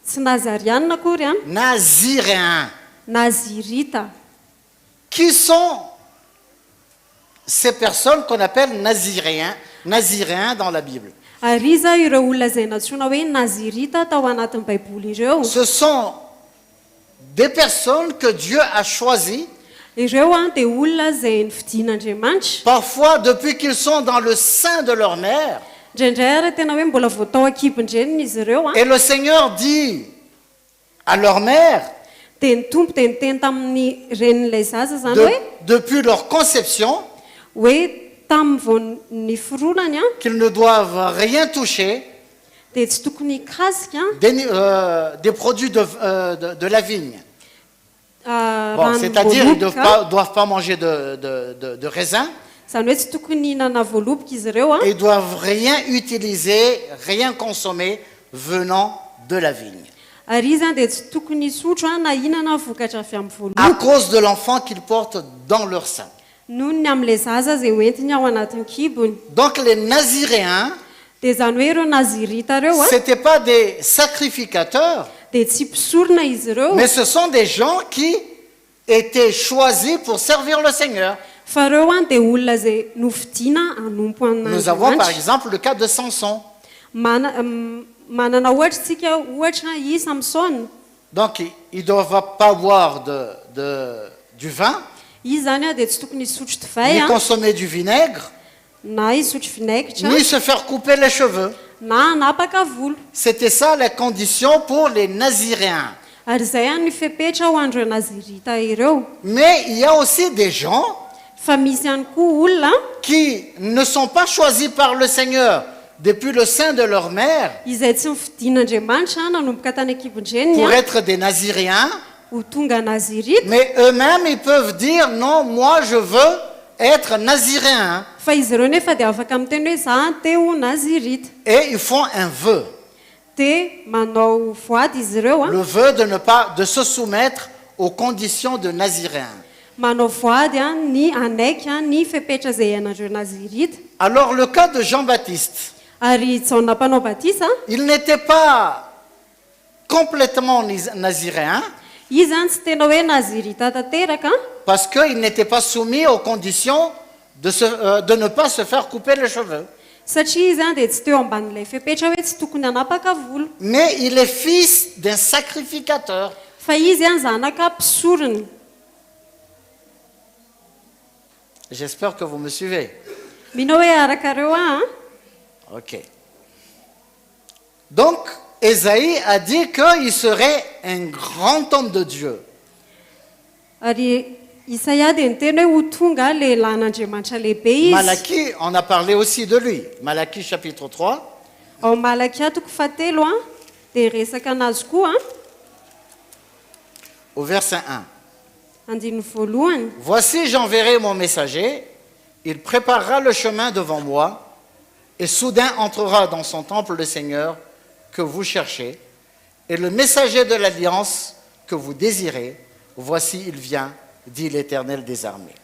tsy nazarianina akory a, Naziréens. nazirita. Qui sont ces personnes qu'on appelle Naziréens dans la Bible? Ary iza ireo olona izay natsoina hoe nazirita tao anatin'ny baiboly ireo. Ce sont des personnes que Dieu a choisies, Ireo a dia olona izay nividian'Andriamanitra. parfois depuis qu'ils sont dans le sein de leur mère. Indraindray ary tena hoe mbola vao tao akibon-dreniny izy ireo a Et le Seigneur dit à leur mère, dia ny tompo dia niteny tamin'ny renin'ilay zaza zany hoe depuis leur conception, hoe tamin'ny vao ny foronany a qu'ils ne doivent rien toucher dia tsy tokony hikasika des produits de la vigne. Bon, c'est-à-dire ils ne doivent pas manger de raisin. Zany hoe tsy tokony hihinana voaloboka izy ireo a Ils doivent rien utiliser, rien consommer venant de la vigne. ary izy a dia tsy tokony hisotro a na hihinana vokatra avy amin'ny À voaloboka cause de l'enfant qu'ils portent dans leur sein. noho ny amin'ilay zaza izay hoentiny ao anatin'ny kibony. Donc les Naziréens, Dia zany hoe ireo nazirita ireo a ce n'étaient pas des sacrificateurs, dia tsy mpisorona izy ireo mais ce sont des gens qui étaient choisis pour servir le Seigneur. fa ireo a dia olona izay novidiana hanompo Nous avons par an'Andriamanitra. exemple le cas de Samson. Manana ohatra tsika ohatra i Samson. Donc il ne doit pas boire du vin, Izy zany a dia tsy tokony hisotro divay ni a consommer du vinaigre, na hisotro vinaigitra ni se faire couper les cheveux. na hanapaka volo. C'était ça la condition pour les Naziréens. Ary izay a ny fepetra ho andreo nazirita ireo. Mais il y a aussi des gens Fa misy ihany koa olona qui ne sont pas choisis par le Seigneur depuis le sein de leur mère izay tsy nividian'Andriamanitra nanomboka tany akibon-dreniny pour a être des Naziréens, ho tonga nazirita. mais eux-mêmes ils peuvent dire non, moi je veux être Naziréen, Fa izy ireo nefa dia afaka miteny hoe za te ho nazirita. et ils font un vœu, Dia manao voady izy ireo a le vœu de se soumettre aux conditions de Naziréen. manao voady a ny anaiky a ny fepetra izay ianandreo nazirita. Alors le cas de Jean-Baptiste, Ary jaona mpanao batisa il n'était pas complètement Naziréen izy zany tsy tena hoe nazirita tanteraka parce qu'il n'était pas soumis aux conditions de ne pas se faire couper les cheveux. satria izy a dia tsy teo ambanin'ilay fepetra hoe tsy tokony hanapaka volo. Mais il est fils d'un sacrificateur. Fa izy a zanaka mpisorona. J'espère que vous me suivez. Mino hoe arakareo a Ok. Donc, Ésaïe a dit qu'il serait un grand homme de Dieu. Ary Isaia dia niteny hoe ho tonga lehilahyn'Andriamanitra lehibe izy. Malachie, on a parlé aussi de lui. Malachie chapitre 3, Ao Malakia toko fahatelo dia resaka anazy koa au verset 1. andiny voalohany. Voici, j'enverrai mon messager, il préparera le chemin devant moi, et soudain entrera dans son temple le Seigneur que vous cherchez, et le messager de l'alliance que vous désirez, voici il vient, dit l'Éternel des armées.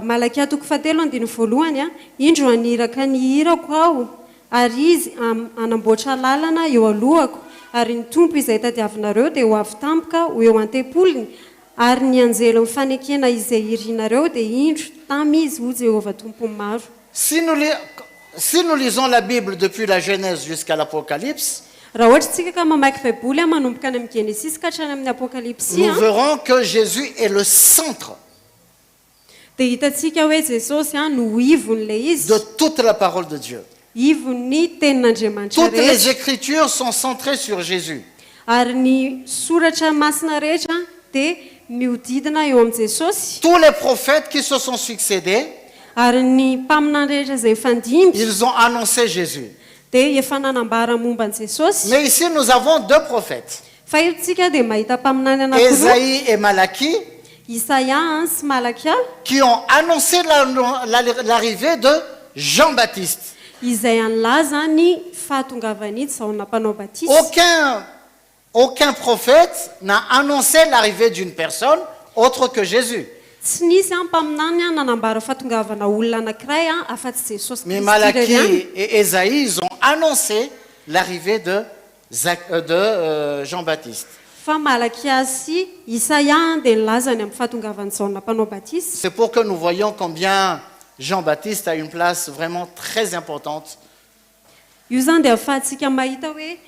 Malakia toko fahatelo andiny voalohany indro aniraka ny hirako aho ary izy anamboatra lalana eo alohako ary ny tompo izay tadiavinareo dia ho avy tampoka ho eo an-tempolony ary ny anjelo mifanekena izay irianareo dia indro tamy izy ho Jehovah tompo maro. Si nous lisons la Bible depuis la Genèse jusqu'à l'Apocalypse, Raha ohatra tsika ka mamaky baiboly manomboka any amin'ny Genesis ka hatrany amin'ny Apokalipsy nous verrons que Jésus est le centre dia hitantsika hoe Jesosy no ivon'ilay izy, de toute la parole de Dieu. ivon'ny tenin'Andriamanitra Toutes les rehetra Écritures sont centrées sur Jésus. ary ny soratra masina rehetra dia mihodidina eo amin'ny Jesosy. Tous les prophètes qui se sont succédés, Ary ny mpaminany rehetra izay fandimby ils ont annoncé Jésus. dia efa nanambara momba ny Jesosy. Mais ici, nous avons deux prophètes, Fa eto tsika dia mahita mpaminany anankiroa, Ésaïe et Malachie, Isaia sy Malakia, qui ont annoncé l'arrivée de Jean-Baptiste. izay anlaza ny fahatongavan'ny Jaona mpanao batisa. Aucun prophète n'a annoncé l'arrivée d'une personne autre que Jésus. Tsy nisy mpaminany nanambara fahatongavana olona anankiray afa-tsy Jesosy Mais Kristy irery ihany. Malachie et Ésaïe, ils ont annoncé l'arrivée de Jean-Baptiste. Fa Malakia sy Isaia dia nilazany amin'ny fahatongavan'ny Jaona mpanao batisa. C'est pour que nous voyions combien Jean-Baptiste a une place vraiment très importante Io zany dia ahafahantsika mahita hoe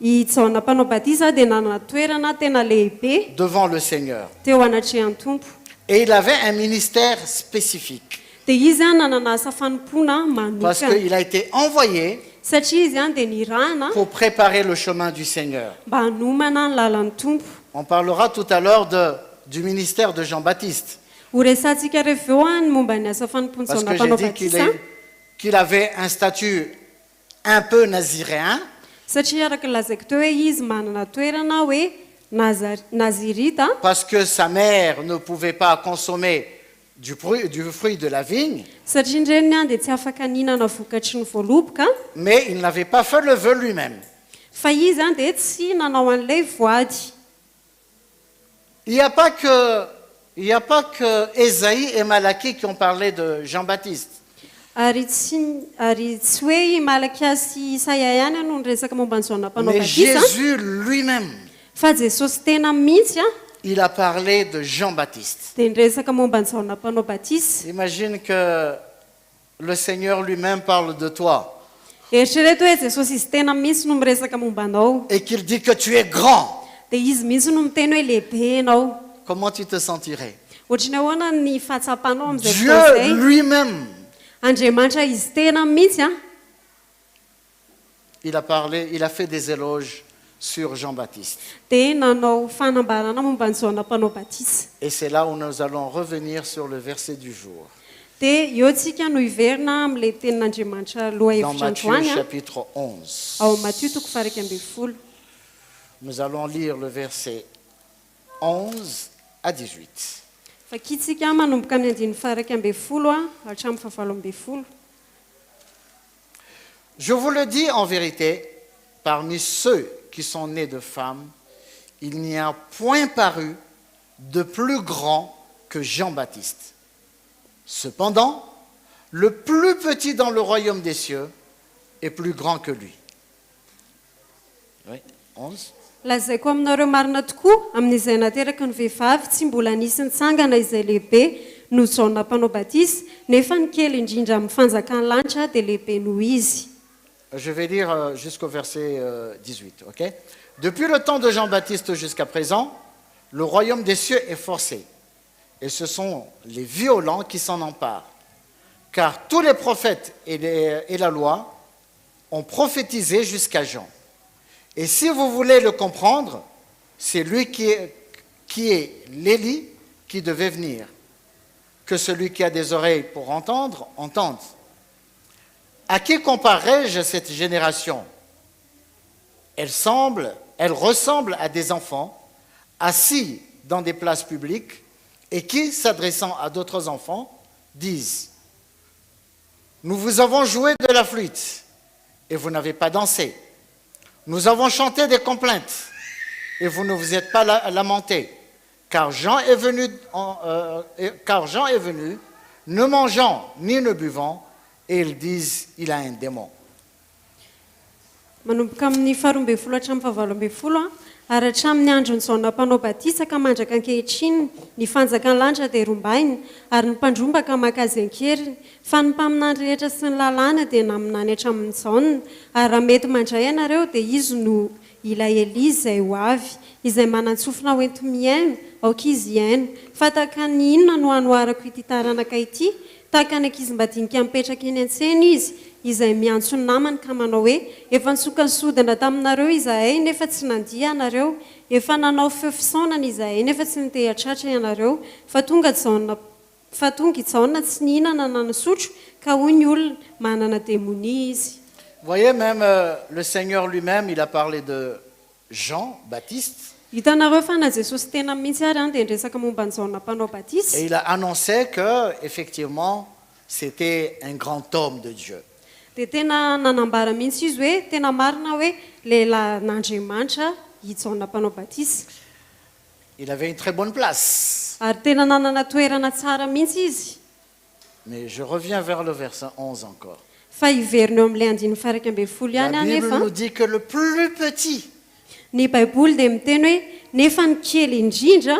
i Jaona mpanao batisa dia nanana toerana tena lehibe devant le Seigneur. teo anatrehan'ny tompo. Et il avait un ministère spécifique Dia izy nanana asa fanompoana parce manokana qu'il a été envoyé satria izy dia nirahana pour préparer le chemin du Seigneur. mba hanomana ny lalan'ny tompo. On parlera tout à l'heure du ministère de Jean-Baptiste Ho resantsika rehefa eo ny momba ny asa fanompoany parce Jaona que j'ai mpanao dit batisa qu'il avait un statut un peu naziréen. satria araka lazaiko teo hoe izy manana toerana hoe nazirita Parce que sa mère ne pouvait pas consommer du fruit de la vigne, satria indreniny dia tsy afaka ninana vokatry ny voaloboka, mais il n'avait pas fait le vœu lui-même. fa izy dia tsy nanao an'ilay voady. Il n'y a pas que Ésaïe et Malachie qui ont parlé de Jean-Baptiste. Ary tsy hoe Malakia sy Isaia ihany no niresaka momba ny Jaona mpanao Mais batisa, Jésus lui-même, fa Jesosy tena mihitsy il a parlé de Jean-Baptiste. dia niresaka momba ny Jaona mpanao batisa. Imagine que le Seigneur lui-même parle de toi Eritrereto hoe Jesosy izy tena mihitsy no miresaka momba anao et qu'il dit que tu es grand. dia izy mihitsy no miteny hoe lehibe ianao. Comment tu te sentirais? Ohatrany ahoana ny fahatsapanao amin'izay Dieu fotoana izay. lui-même, Andriamanitra izy tena mihitsy il a fait des éloges sur Jean-Baptiste. dia nanao fanambarana momba ny Jaona mpanao batisa. Et c'est là où nous allons revenir sur le verset du jour. Dia eo tsika no hiverina amin'ilay tenin'Andriamanitra loha Dans hevitra Matthieu androany chapitre 11. ao Matthieu toko faha 11. Nous allons lire le verset 11 à 18. Fakitsika manomboka amin'ny 11 hatramin'ny 17. Je vous le dis en vérité, parmi ceux qui sont nés de femmes, il n'y a point paru de plus grand que Jean-Baptiste. Cependant, le plus petit dans le royaume des cieux est plus grand que lui. Oui, 11. Lazaiko aminareo marina tokoa amin'izay nateraka ny vehivavy tsy mbola nisy nitsangana izay lehibe no Jaona mpanao batisa, nefa ny kely indrindra amin'ny fanjakany lanitra dia lehibe noho izy. Je vais lire jusqu'au verset 18. Ok? Depuis le temps de Jean-Baptiste jusqu'à présent, le royaume des cieux est forcé. Et ce sont les violents qui s'en emparent. Car tous les prophètes et la loi ont prophétisé jusqu'à Jean. Et si vous voulez le comprendre, c'est lui qui est l'Élie qui devait venir. Que celui qui a des oreilles pour entendre, entende. À qui comparerai-je cette génération? Elle ressemble à des enfants assis dans des places publiques et qui, s'adressant à d'autres enfants, disent: nous vous avons joué de la flûte et vous n'avez pas dansé. Nous avons chanté des complaintes et vous ne vous êtes pas lamentés. Car Jean est venu, ne mangeant ni ne buvant, et ils disent: il a un démon. Manomboka amin'ny 12 hatramin'ny 20 ary hatramin'ny andron'ny Jaona mpanao batisa ka mandraka ankehitriny ny fanjakan'ny lanitra dia rombainy ary ny mpandrombaka maka azy ankeriny fa ny mpaminany rehetra sy ny lalàna dia naminany hatramin'ny Jaona ary raha mety mandray ianareo dia izy no ilay Elia izay ho avy izay manan-tsofina hoento miaino aoka izy iaino fa tahaka ny inona no anoarako ity taranaka ity tahaka ny ankizy-mbadinika mipetraka eny an-tsena izy izay miantso ny namany ka manao hoe efa nitsoka ny sodina taminareo izahay nefa tsy nandia ianareo efa nanao feo fisaonana izahay nefa tsy nitehatratra ianareo fa tonga i Jaona tsy nihinana na nisotro ka hoy ny olona manana démonie izy. Voyez, même le Seigneur lui-même, il a parlé de Jean Baptiste. Hitanareo fa na Jesosy tena mihitsy ary dia ndresaka momba ny Jaona mpanao batisa. Et il a annoncé que, effectivement, c'était un grand homme de Dieu. Dia tena nanambara mihitsy izy hoe tena marina hoe lehilahy n'Andriamanitra i Jaona mpanao batisa. Il avait une très bonne place. Ary tena nanana toerana tsara mihitsy izy. Mais je reviens vers le verset 11 encore. Fa iverina eo amin'ilay 9:40 La ihany Bible anefa nous dit que le plus petit ny Baiboly dia miteny hoe nefa ny kely indrindra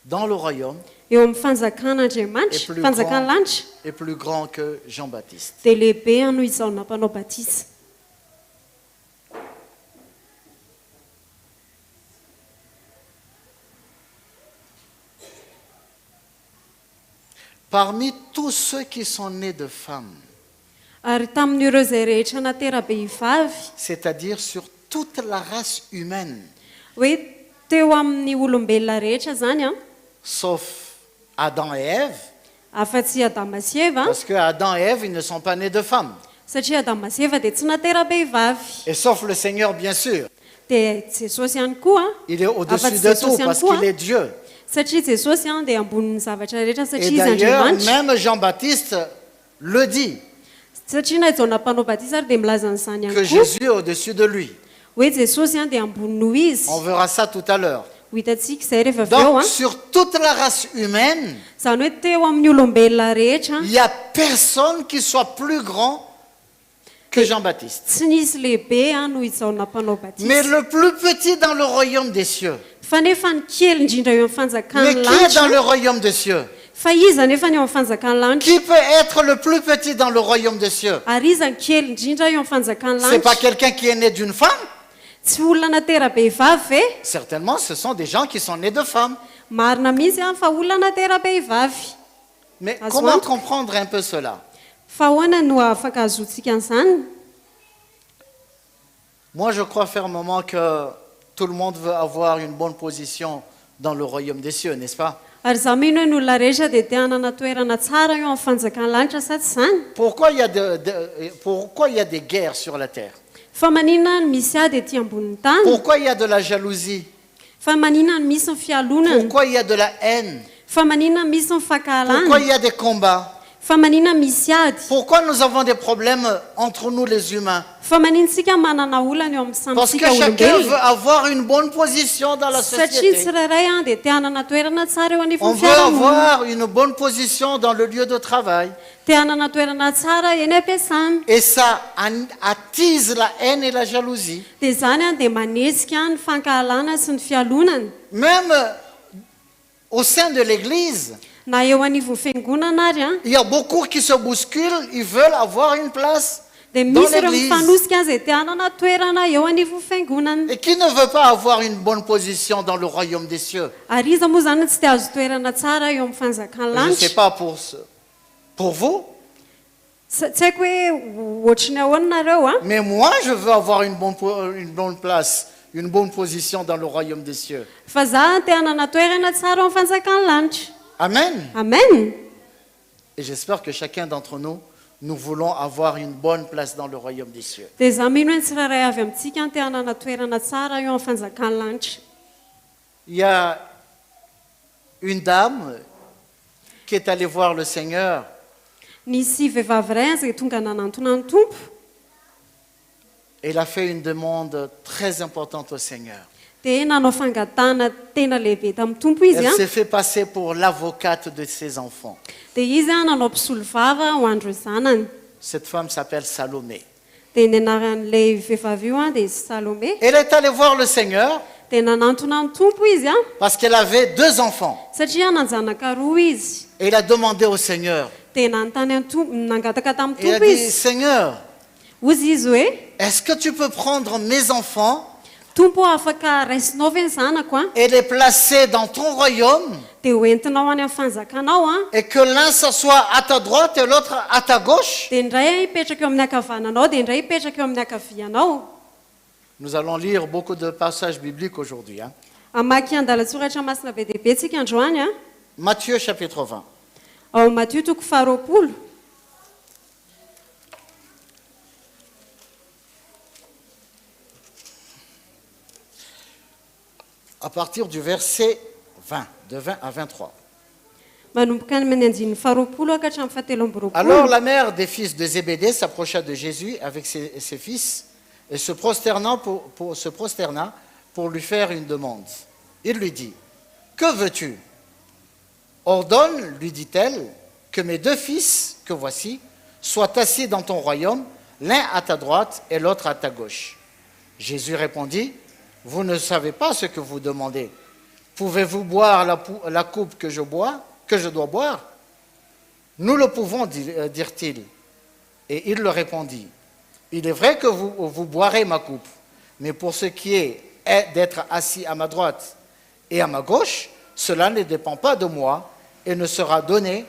dans le royaume eo amin'ny fanjakan'Andriamanitra, fanjakan'ny lanitra est plus grand que Jean-Baptiste. dia lehibe noho i Jaona mpanao batisa. Parmi tous ceux qui sont nés de femmes, Ary tamin'ireo izay rehetra natera-behivavy, c'est-à-dire sur toute la race humaine, hoe teo amin'ny olombelona rehetra zany a, sauf Adam et Ève, afa-tsy Adama sy Eva, parce que Adam et Ève, ils ne sont pas nés de femmes. satria Adama sy Eva dia tsy natera-behivavy. Et sauf le Seigneur, bien sûr. Dia Jesosy ihany koa, Il est au-dessus afa-tsy de Jesosy tout ihany parce koa, qu'il est Dieu. satria Jesosy dia ambonin'ny zavatra rehetra Et satria izy d'ailleurs, Andriamanitra. même Jean-Baptiste le dit, Satria na Jaona mpanao batisa ary dia milaza an'izany que ihany koa Jésus est au-dessus de lui. hoe Jesosy dia ambony noho izy. On verra ça tout à l'heure. Ho hitantsika izay rehefa avy eo Donc, a. sur toute la race humaine, Zany hoe teo amin'ny olombelona rehetra il n'y a personne qui soit plus grand que Jean-Baptiste. tsy nisy lehibe noho i Jaona mpanao Mais batisa. le plus petit dans le royaume des cieux. Fa nefa ny kely indrindra eo amin'ny Mais fanjakan'ny qui est dans le lanitra. royaume des cieux? Fa iza nefa ny eo amin'ny fanjakan'ny lanitra. Qui peut être le plus petit dans le royaume des cieux? Ary iza ny kely indrindra eo amin'ny fanjakan'ny C'est pas lanitra. quelqu'un qui est né d'une femme. Tsy olona natera-behivavy ve? Certainement, ce sont des gens qui sont nés de femmes. Marina mihitsy fa olona natera-behivavy. Mais Ah, comment soit. comprendre un peu cela? Fa ahoana no afaka azotsika an'izany? Moi, je crois fermement que tout le monde veut avoir une bonne position dans le royaume des cieux, n'est-ce pas? Ary za mino hoe ny olona rehetra dia te hanana toerana tsara eo amin'ny fanjakan'ny lanitra sa tsy zany? Pourquoi il y a des guerres sur la terre? Fa maninona no misy ady ety ambonin'ny tany? Pourquoi il y a de la jalousie? Fa maninona no misy ny fialonana? Pourquoi il y a de la haine? Fa maninona no misy ny Pourquoi fankahalana? il y a des combats? Fa maninona no misy ady? Pourquoi nous avons des problèmes entre nous les humains? Fa maninontsika manana olana eo amin'ny Parce que samitsika chacun veut olombelona. avoir une bonne position dans la Satria société. tsirairay dia te hanana toerana tsara eo On anivon'ny veut fiarahamonina. avoir une bonne position dans le lieu de travail. Te hanana toerana tsara eny am-piasana. Et ça attise la haine et la jalousie. Dia zany dia manesika ny fankahalana sy ny fialonana. Même au sein de l'Église, Na eo anivon'ny fiangonana ary il y a beaucoup qui se bousculent, ils veulent avoir une place dia dans misy ireo l'Église. mifanosika azy te hanana toerana eo anivon'ny fiangonana. Et qui ne veut pas avoir une bonne position dans le royaume des cieux? Ary iza moa zany tsy te azo toerana tsara eo amin'ny fanjakan'ny Je ne sais lanitra. pas pour vous, Tsy haiko hoe ohatrany ahoana nareo a Mais moi, je veux avoir une bonne place, une bonne position dans le royaume des cieux. fa za te hanana toerana tsara amin'ny fanjakany lanitra. Amen. Amen. Et j'espère que chacun d'entre nous, nous voulons avoir une bonne place dans le royaume des cieux. Dia za mino hoe ny tsirairay avy amintsika te hanana toerana tsara eo amin'ny fanjakany lanitra. Il y a une dame qui est allée voir le Seigneur Nisy vehivavy iray izay tonga nanantona ny tompo. et il a fait une demande très importante au Seigneur. Dia nanao fangatana tena lehibe tamin'ny tompo izy Elle a. s'est fait passer pour l'avocate de ses enfants. Dia izy a nanao mpisolo vava ho andro zanany. Cette femme s'appelle Salomé. Dia ny anaran'ilay vehivavy io a dia Salomé. Elle est allée voir le Seigneur Dia nanantona ny tompo izy a parce qu'elle avait 2 enfants. satria nanjanaka roa izy. Et il a demandé au Seigneur. Dia nanontany amin'ny tompo nangataka tamin'ny Et il a tompo dit, izy. Seigneur, Ozy izy hoe est-ce que tu peux prendre mes enfants tompo afaka raisinao ve ny zanako a et les placer dans ton royaume dia hoentinao any amin'ny fanjakanao a et que l'un s'assoie à ta droite et l'autre à ta gauche? dia indray hipetraka eo amin'ny akavananao dia indray hipetraka eo amin'ny akavianao. Nous allons lire beaucoup de passages bibliques aujourd'hui. Amaky andalatsoratra masina be dehibe tsika androany a Matthieu chapitre 20. ao Matthieu toko 20. À partir du verset 20, de 20 à 23. manomboka amin'ny andininy 20 ka hatramin'ny 17. Alors la mère des fils de Zébédée s'approcha de Jésus avec ses fils et se prosterna pour lui faire une demande. Il lui dit, « Que veux-tu ? Ordonne, lui dit-elle, que mes 2 fils, que voici, soient assis dans ton royaume, l'un à ta droite et l'autre à ta gauche. » Jésus répondit, « Vous ne savez pas ce que vous demandez. Pouvez-vous boire la coupe que je dois boire ? Nous le pouvons, dirent-ils. Et il leur répondit, il est vrai que vous boirez ma coupe, mais pour ce qui est d'être assis à ma droite et à ma gauche, cela ne dépend pas de moi et ne sera donné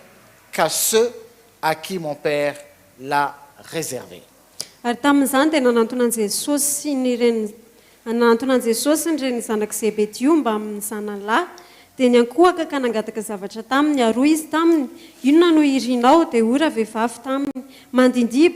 qu'à ceux à qui mon Père l'a réservé. Ary tamin'izany dia nanantonany Jesosy nyreny zanak' Zebedeo mba amin'ny zanany dia ny ankohaka ka nangataka zavatra taminy. Aroa izy taminy, inona no irinao dia ora vehivavy taminy. Mandidy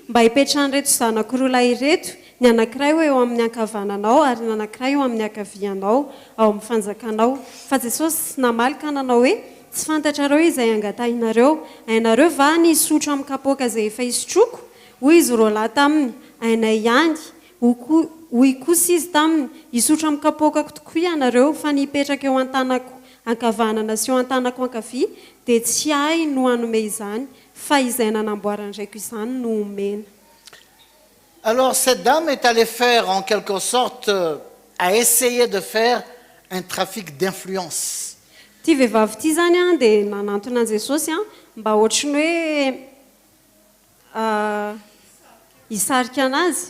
mba hipetrahany reto zanako roa lahy ireto, ny anankiray hoe eo amin'ny ankavananao ary ny anankiray eo amin'ny akavianao ao amin'ny fanjakanao. Fa Jesosy tsy namalika nanao hoe tsy fantatrareo izay angatahinareo, ainareo va ny hisotro amin'ny kapoaka izay efa hisotroko? Hoy izy roa lahy taminy, ainay ihany. Hoy kosa izy taminy, hisotro amin'ny kapoakako tokoa ianareo fa ny hipetraka eo an-tanako ankavanana sy eo an-tanako ankavia dia tsy ahy no hanome izany fa izay nanamboarandraiko izany no omena. Alors cette dame est allée faire en quelque sorte, a essayé de faire un trafic d'influence. Ty vehivavy ty zany a dia nanantona an Jesosy a mba ohatrany hoe hisarika anazy.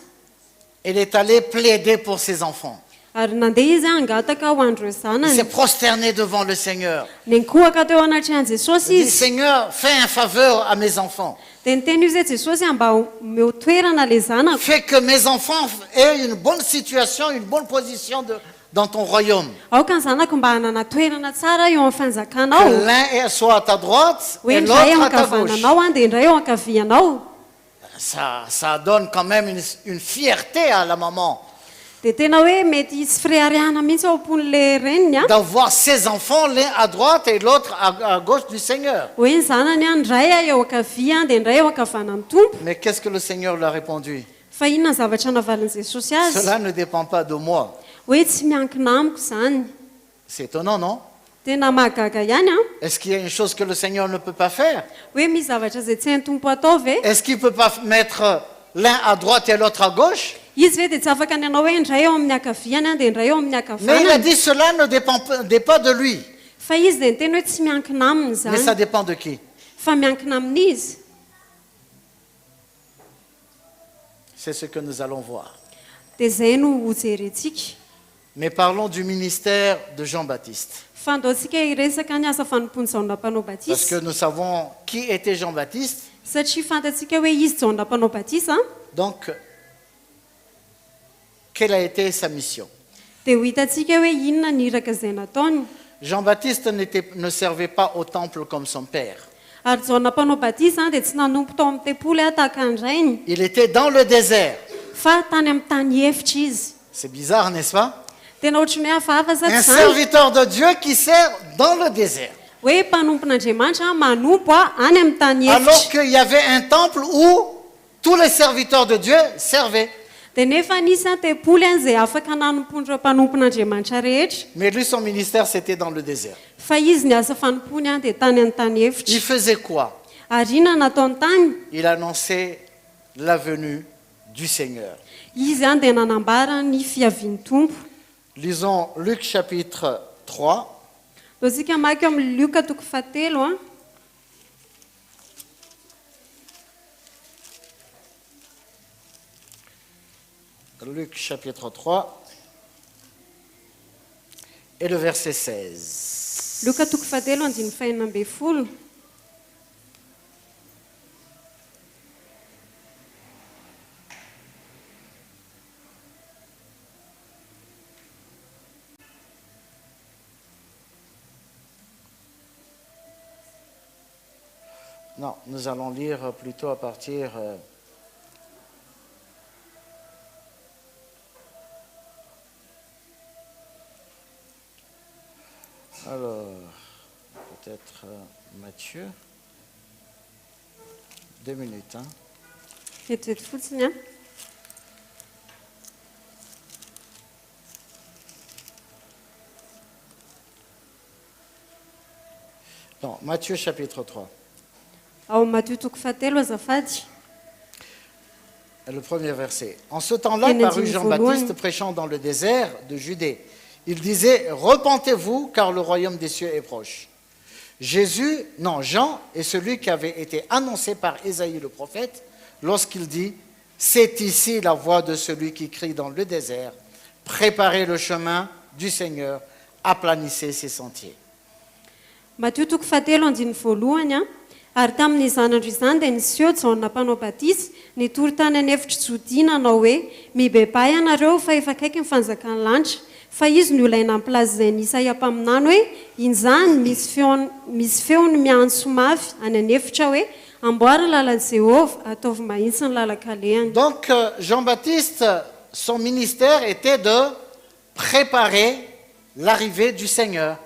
Elle est allée plaider pour ses enfants. Ary nandeha izy angataka ho andro Il zanany. s'est prosterné devant le Seigneur. Nenkohaka teo anatrehan Jesosy Il dit, izy. Seigneur, fais un faveur à mes enfants. Dia niteny izy hoe Jesosy mba omeo toerana le zanako. Fais que mes enfants aient une bonne situation, une bonne position dans ton royaume. Aoka ny zanako mba hanana toerana tsara eo amin'ny Que fanjakanao. l'un soit à ta droite Hoe et indray eo l'autre à ta gauche. ankavananao a dia indray eo ankavianao. Ça donne quand même une fierté à la maman Dia tena hoe mety hisy firehariana mihitsy ao ampon'le reniny a. d'avoir ses enfants l'un à droite et l'autre à gauche du Seigneur. Hoe ny zanany a indray a eo ankavia dia indray eo ankavanan'ny tompo. Mais qu'est-ce que le Seigneur lui a répondu? Fa inona ny zavatra navaliny Jesosy azy? Cela ne dépend pas de moi. Hoe tsy miankina amiko izany. C'est étonnant, non? Tena mahagaga ihany a. Est-ce qu'il y a une chose que le Seigneur ne peut pas faire? Hoe misy zavatra izay tsy hain'ny tompo atao ve? Est-ce qu'il ne peut pas mettre l'un à droite et l'autre à gauche? Izy ve dia tsy afaka ny anao hoe indray eo amin'ny akaviany a dia indray eo amin'ny Mais il a akavanany. dit cela ne dépend pas de lui, Fa izy dia niteny hoe tsy miankina aminy mais ça izany dépend de qui? fa miankina amin'izy. C'est ce que nous allons voir. Dia izay no hojerentsika. Mais parlons du ministère de Jean-Baptiste. Fa andaontsika hiresaka ny asa fanompoany Jaona mpanao Parce Batisa. que nous savons qui était Jean-Baptiste satria fantatsika hoe izy Jaona mpanao batisa Donc, quelle a été sa mission? dia ho hitantsika hoe inona ny iraka izay nataony. Jean-Baptiste ne servait pas au temple comme son père. Ary Jaona mpanao batisa dia tsy nanompo tao amin'ny tempoly tahaka ny rainy, Il était dans le désert. fa tany amin'ny tany efitra izy. C'est bizarre, n'est-ce pas? Tena ohatry ny hoe hafahafa Un sady izany serviteur de Dieu qui sert dans le désert. hoe mpanompon'Andriamanitra manompo any amin'ny tany Alors efitra. qu'il y avait un temple où tous les serviteurs de Dieu servaient. Dia nefa nisy tempoly izay afaka nanompon'ireo mpanompon'Andriamanitra rehetra, Mais lui, son ministère, c'était dans le désert. fa izy ny asa fanompony dia tany amin'ny tany Il efitra. faisait quoi? Ary inona nataony tany? Il annonçait la venue du Seigneur. Izy dia nanambara ny fiavian'ny tompo. Lisons Luc chapitre 3. Taontsika maky eo amin'ny Luka toko 7 Luc chapitre 3 et le verset 16. Luka toko 7 andiny fahenina amby folo. Non, nous allons lire plutôt à partir alors, peut-être Matthieu. 2 minutes. Hein. Eto fotsiny a. Non, Matthieu chapitre 3. Ao Matthieu toko 7 azafady. Le premier verset. En ce temps-là, Kennedy parut Jean-Baptiste Vauloin. prêchant dans le désert de Judée. Il disait, repentez-vous car le royaume des cieux est proche. Jean est celui qui avait été annoncé par Ésaïe le prophète lorsqu'il dit, c'est ici la voix de celui qui crie dans le désert, préparez le chemin du Seigneur, aplanissez ses sentiers. Matthieu toko 7 andiny voalohany a. Ary tamin'ny zanandro izany dia niseho Jaona mpanao batisa nitory tany any efitra Jodiana hanao hoe mibebay ianareo fa efa akaiky ny fanjakan'ny lanitra, fa izy no ilaina amin'ny plazy izay ny Isaia mpaminany hoe inzany misy feony miantso mafy any any efitra hoe amboara lalan'i Jéhovah, ataovy mahitsy ny lalan-kalehany. Donc Jean-Baptiste, son ministère était de préparer l'arrivée du Seigneur.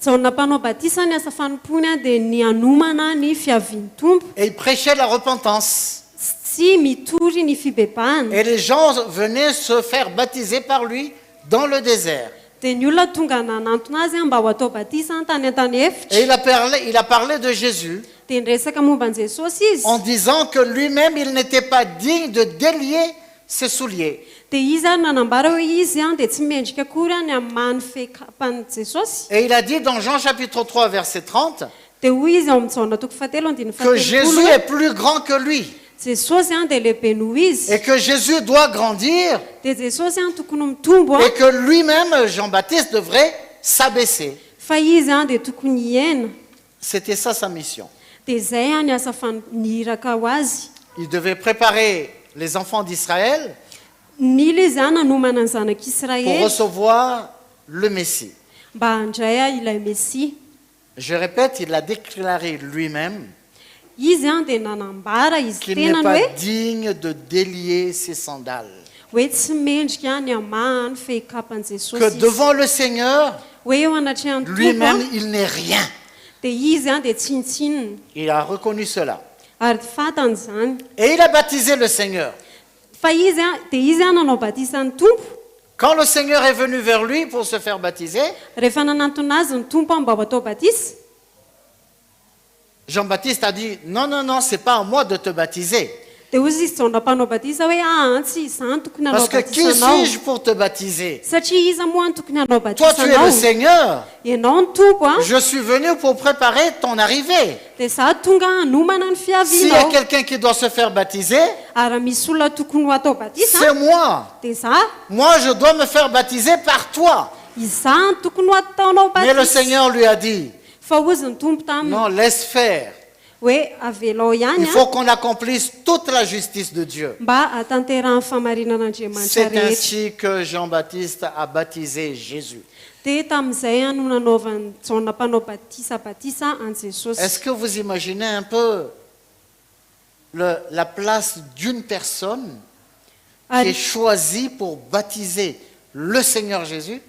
Jaona mpanao batisa ny asa fanompony a dia ny anomana ny fiavian'ny tompo, Et il prêchait la repentance. tsy mitory ny fibebahana. Et les gens venaient se faire baptiser par lui dans le désert. Dia ny olona tonga nanantona azy mba ho atao batisa tany an-tany efitra. Et il a parlé de Jésus Dia niresaka momba an'i Jesosy izy. en disant que lui-même, il n'était pas digne de délier ses souliers. Dia izy ary nanambara hoe izy dia tsy mendrika akory any amin'ny many fekapan'i Jesosy. Et il a dit dans Jean chapitre 3, verset 30, Dia hoy izy ao amin'ny Jaona toko 7 andiny que Jésus 17 est plus grand que lui. Jesosy dia lehibe noho izy. Et que Jésus doit grandir. Dia Jesosy tokony mitombo Et que lui-même, Jean-Baptiste, devrait s'abaisser. fa izy dia tokony hiena. C'était ça sa mission. Dia izay ny asa niraka ho azy. Il devait préparer les enfants d'Israël Nila izy nanomana ny pour zanak'Israël recevoir le Messie. mba handray ilay Messia. Je répète, il a déclaré lui-même Izy dia nanambara izy qu'il n'est tenany pas hoe digne de délier ses sandales. hoe tsy mendrika ny amahany fehikapan'i Que Jesosy. devant le Seigneur, Hoe eo anatrehan'ny lui-même, tompo il n'est rien. dia izy dia tsinitsinina. Il a reconnu cela. Ary fantany izany. Et il a baptisé le Seigneur. Fa izy dia izy nanao batisan'ny tompo. Quand le Seigneur est venu vers lui pour se faire baptiser, Rehefa nanantona azy ny tompo mba ho atao batisa, Jean-Baptiste a dit, non, non, non, c'est pas à moi de te baptiser. dia hozy izy Jaona mpanao batisa hoe antsy izany tokony hanao Parce que qui batisanao. suis-je pour te baptiser? Satria iza moa ny tokony hanao Toi, tu es le batisanao. Seigneur. Ianao ny tompo Je suis venu pour préparer ton arrivée. dia za tonga hanomana ny S'il y a fiavianao. quelqu'un qui doit se faire baptiser, Ary misy olona tokony ho atao batisa c'est moi. dia za Moi, je dois me faire baptiser par toi. iza ny tokony ho ataonao Mais le batisa. Seigneur lui a dit, Fa ozy ny tompo taminy non, laisse faire. hoe avelao ihany Il faut qu'on accomplisse toute la justice de Dieu. mba hatanterahany famarinan'andriamanitra C'est rehetra ainsi que Jean-Baptiste a baptisé Jésus. dia tamin'izay no nanaovan'ny jaona mpanao batisa an jesosy. Est-ce que vous imaginez un peu la place d'une personne qui est choisie pour baptiser le Seigneur Jésus?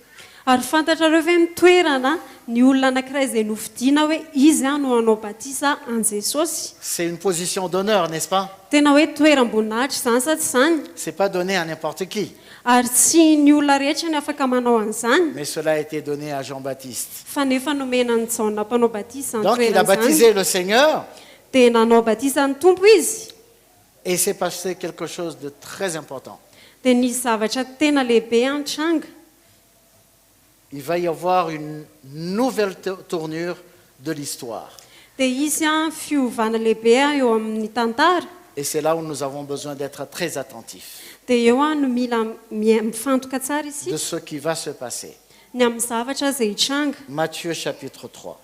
Ary fantatrareo ve ny toerana ny olona anankiray izay nofidiana hoe izy no hanao batisa an jesosy. C'est une position d'honneur, n'est-ce pas? Tena hoe toeram-boninahitra izany sa tsy izany? C'est pas donné à n'importe qui, Ary tsy ny olona rehetra ny afaka manao an'izany mais cela a été donné à Jean-Baptiste. fa nefa nomena ny jaona mpanao batisa ny Donc il a toerana izany. baptisé le Seigneur Dia nanao batisa ny tompo izy et il s'est passé quelque chose de très important. dia nisy zavatra tena lehibe antranga. Il va y avoir une nouvelle tournure de l'histoire. Dia isy fiovana lehibe eo amin'ny tantara. Et c'est là où nous avons besoin d'être très attentifs Dia eo no mila mifantoka tsara de isika ce qui va se passer. ny amin'ny zavatra izay hitranga. Matthieu chapitre 3.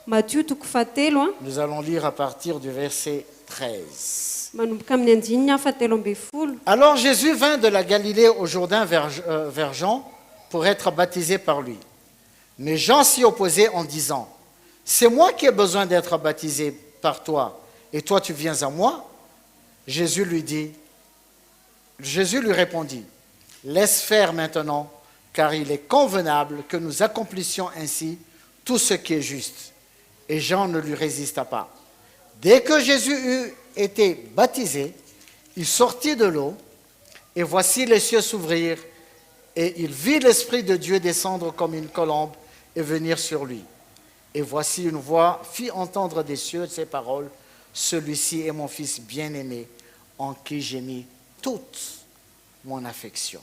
Matio toko fahatelo Nous allons lire à partir du verset 13. manomboka amin'ny andininy fahatelo amby folo. Alors Jésus vint de la Galilée au Jourdain vers Jean pour être baptisé par lui. Mais Jean s'y opposait en disant, « C'est moi qui ai besoin d'être baptisé par toi, et toi tu viens à moi ?» Jésus lui répondit, « Laisse faire maintenant, car il est convenable que nous accomplissions ainsi tout ce qui est juste. » Et Jean ne lui résista pas. Dès que Jésus eut été baptisé, il sortit de l'eau, et voici les cieux s'ouvrirent, et il vit l'Esprit de Dieu descendre comme une colombe et venir sur lui. Et voici une voix fit entendre des cieux ces paroles, « Celui-ci est mon Fils bien-aimé, en qui j'ai mis toute mon affection. »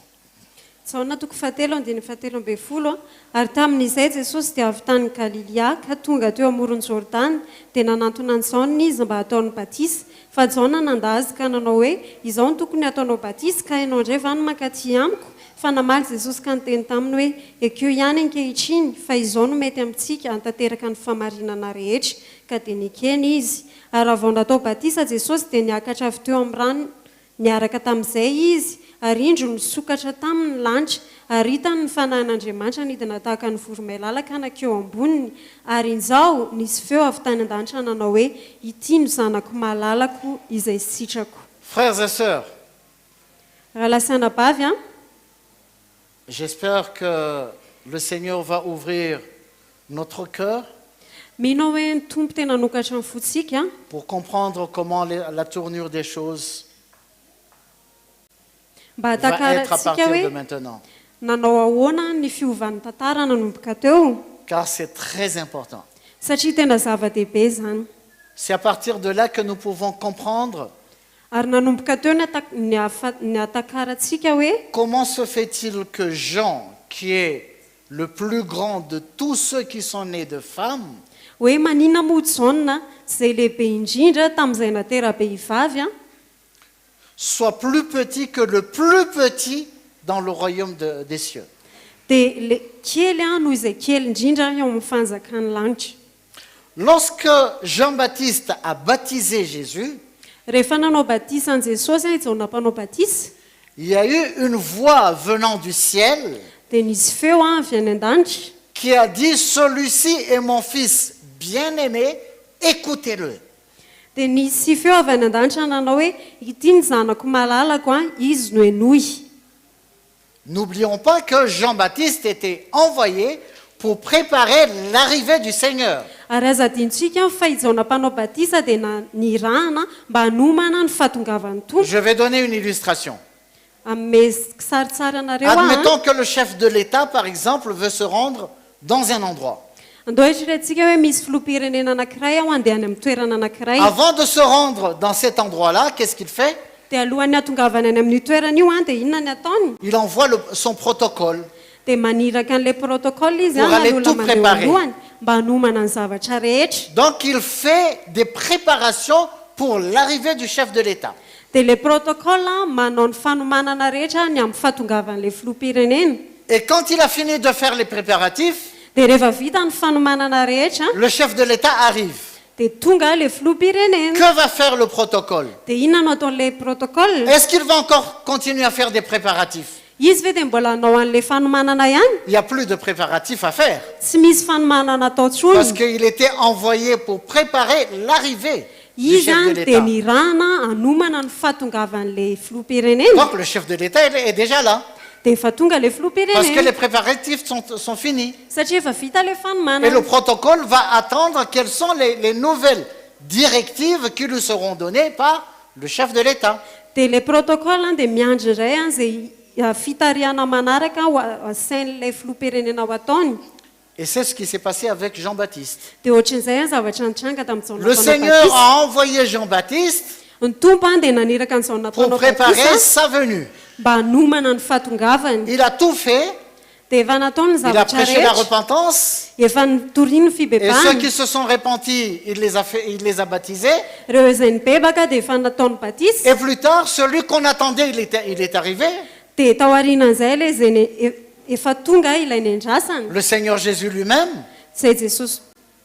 Jaona toko fahatelo andiny fahatelo amby folo ary tamin'izay Jesosy dia avy tany Galilea ka tonga teo amoron'ny Jordana dia nanantona ny Jaona izy mba hataony batisa. Fa Jaona nandazy ka nanao hoe izao no tokony hataonao batisa ka ianao indray va no mankaty amiko. Fa namaly Jesosy ka niteny taminy hoe ekeo ihany ankehitriny fa izao no mety amintsika hantanteraka ny famarinana rehetra ka dia nikeny izy. Ary vao natao batisa Jesosy dia niakatra avy teo amin'ny rano niaraka tamin'izay izy. Ary indro nisokatra tamin'ny lanitra ary hitany ny fanahin'Andriamanitra nidina tahaka ny voromailala nakeo amboniny ary inzao nisy feo avy tany an-danitra nanao hoe ity no zanako malalako izay sitrako. Frères et sœurs, Rahalasana bavy j'espère que le Seigneur va ouvrir notre cœur mino hoe ny tompo tena nokatra ny fotsika pour comprendre comment la tournure des choses mba va être à hatakarantsika partir de hoe maintenant. nanao ahoana ny fiovan'ny tantara nanomboka teo Car c'est très important. satria tena zava-dehibe zany. C'est à partir de là que nous pouvons comprendre Ary nanomboka teo ny hatakarantsika hoe comment se fait-il que Jean, qui est le plus grand de tous ceux qui sont nés de femmes, hoe manina moa Jaona izay lehibe indrindra tamin'izay natera-behivavy soit plus petit que le plus petit dans le royaume des cieux. dia kely noho izay kely indrindra eo amin'ny fanjakan'ny lanitra. Lorsque Jean-Baptiste a baptisé Jésus, Rehefa nanao batisa an Jesosy Jaona mpanao batisa il y a eu une voix venant du ciel dia nisy feo avy any an-danitra qui a dit, celui-ci est mon fils bien-aimé, écoutez-le. dia nisy feo avy any an-danitra nanao hoe ity ny zanako malalako izy no enoy. N'oublions pas que Jean-Baptiste était envoyé pour préparer l'arrivée du Seigneur. Ary aza adintsika fa i Jaona mpanao batisa dia nirahana mba hanomana ny fahatongavan'ny tompo. Je vais donner une illustration. Ame kisaritsary anareo Admettons que le chef de l'État, par exemple, veut se rendre dans un endroit. andao hitrantsika hoe misy filoham-pirenena anankiray andehany amin'ny toerana anankiray. Avant de se rendre dans cet endroit-là, qu'est-ce qu'il fait? Dia alohan'ny hatongavany any amin'ny toerana io dia inona ny ataony? Il envoie son protocole Dia maniraka an'ilay protocole izy Pour aller aloha tout mandeha préparer. alohany mba hanomana ny zavatra rehetra. Donc il fait des préparations pour l'arrivée du chef de l'État. Dia ilay protocole manao ny fanomanana rehetra ny amin'ny fahatongavan'ilay filoham-pirenena. Et quand il a fini de faire les préparatifs, Dia rehefa vita ny fanomanana rehetra le chef de l'État arrive. dia tonga le filoham-pirenena Que va faire le protocole? dia inona no ataon'ilay protocole Est-ce qu'il va encore continuer à faire des préparatifs? izy ve dia mbola hanao an'ilay fanomanana ihany Il n'y a plus de préparatifs à faire. tsy misy fanomanana atao Parce tsony qu'il était envoyé pour préparer l'arrivée du izy chef de any dia l'État. nirana anomana ny fahatongavan'ilay filoham-pirenena Donc le chef de l'État est déjà là. dia efa tonga le Parce que filoham-pirenena les préparatifs sont finis. satria efa vita le Et fanomanana le protocole va attendre quelles sont les nouvelles directives qui lui seront données par le chef de l'État. dia le protocole dia miandry iray any zay fitariana manaraka ho asain'ilay filoham-pirenena ho ataony Et c'est ce qui s'est passé avec Jean-Baptiste. dia ohatran'izay any zavatra nitranga tamin'ny Le Seigneur a envoyé Jean-Baptiste ny tompo any dia naniraka ny zaona pour mpanao préparer batisa sa venue. mba hanomana ny fahatongavany Il a tout fait. dia efa nataony ny Il a zavatra prêché la rehetra repentance. efa nitoriany Et ceux fibebahana qui se sont repentis, il les a baptisés. ireo izay nibebaka dia efa nataony batisa Et plus tard, celui qu'on attendait, il est arrivé. dia taorianan'izay ilay zay efa tonga ilay nendrasany Le Seigneur Jésus lui-même, izay jesosy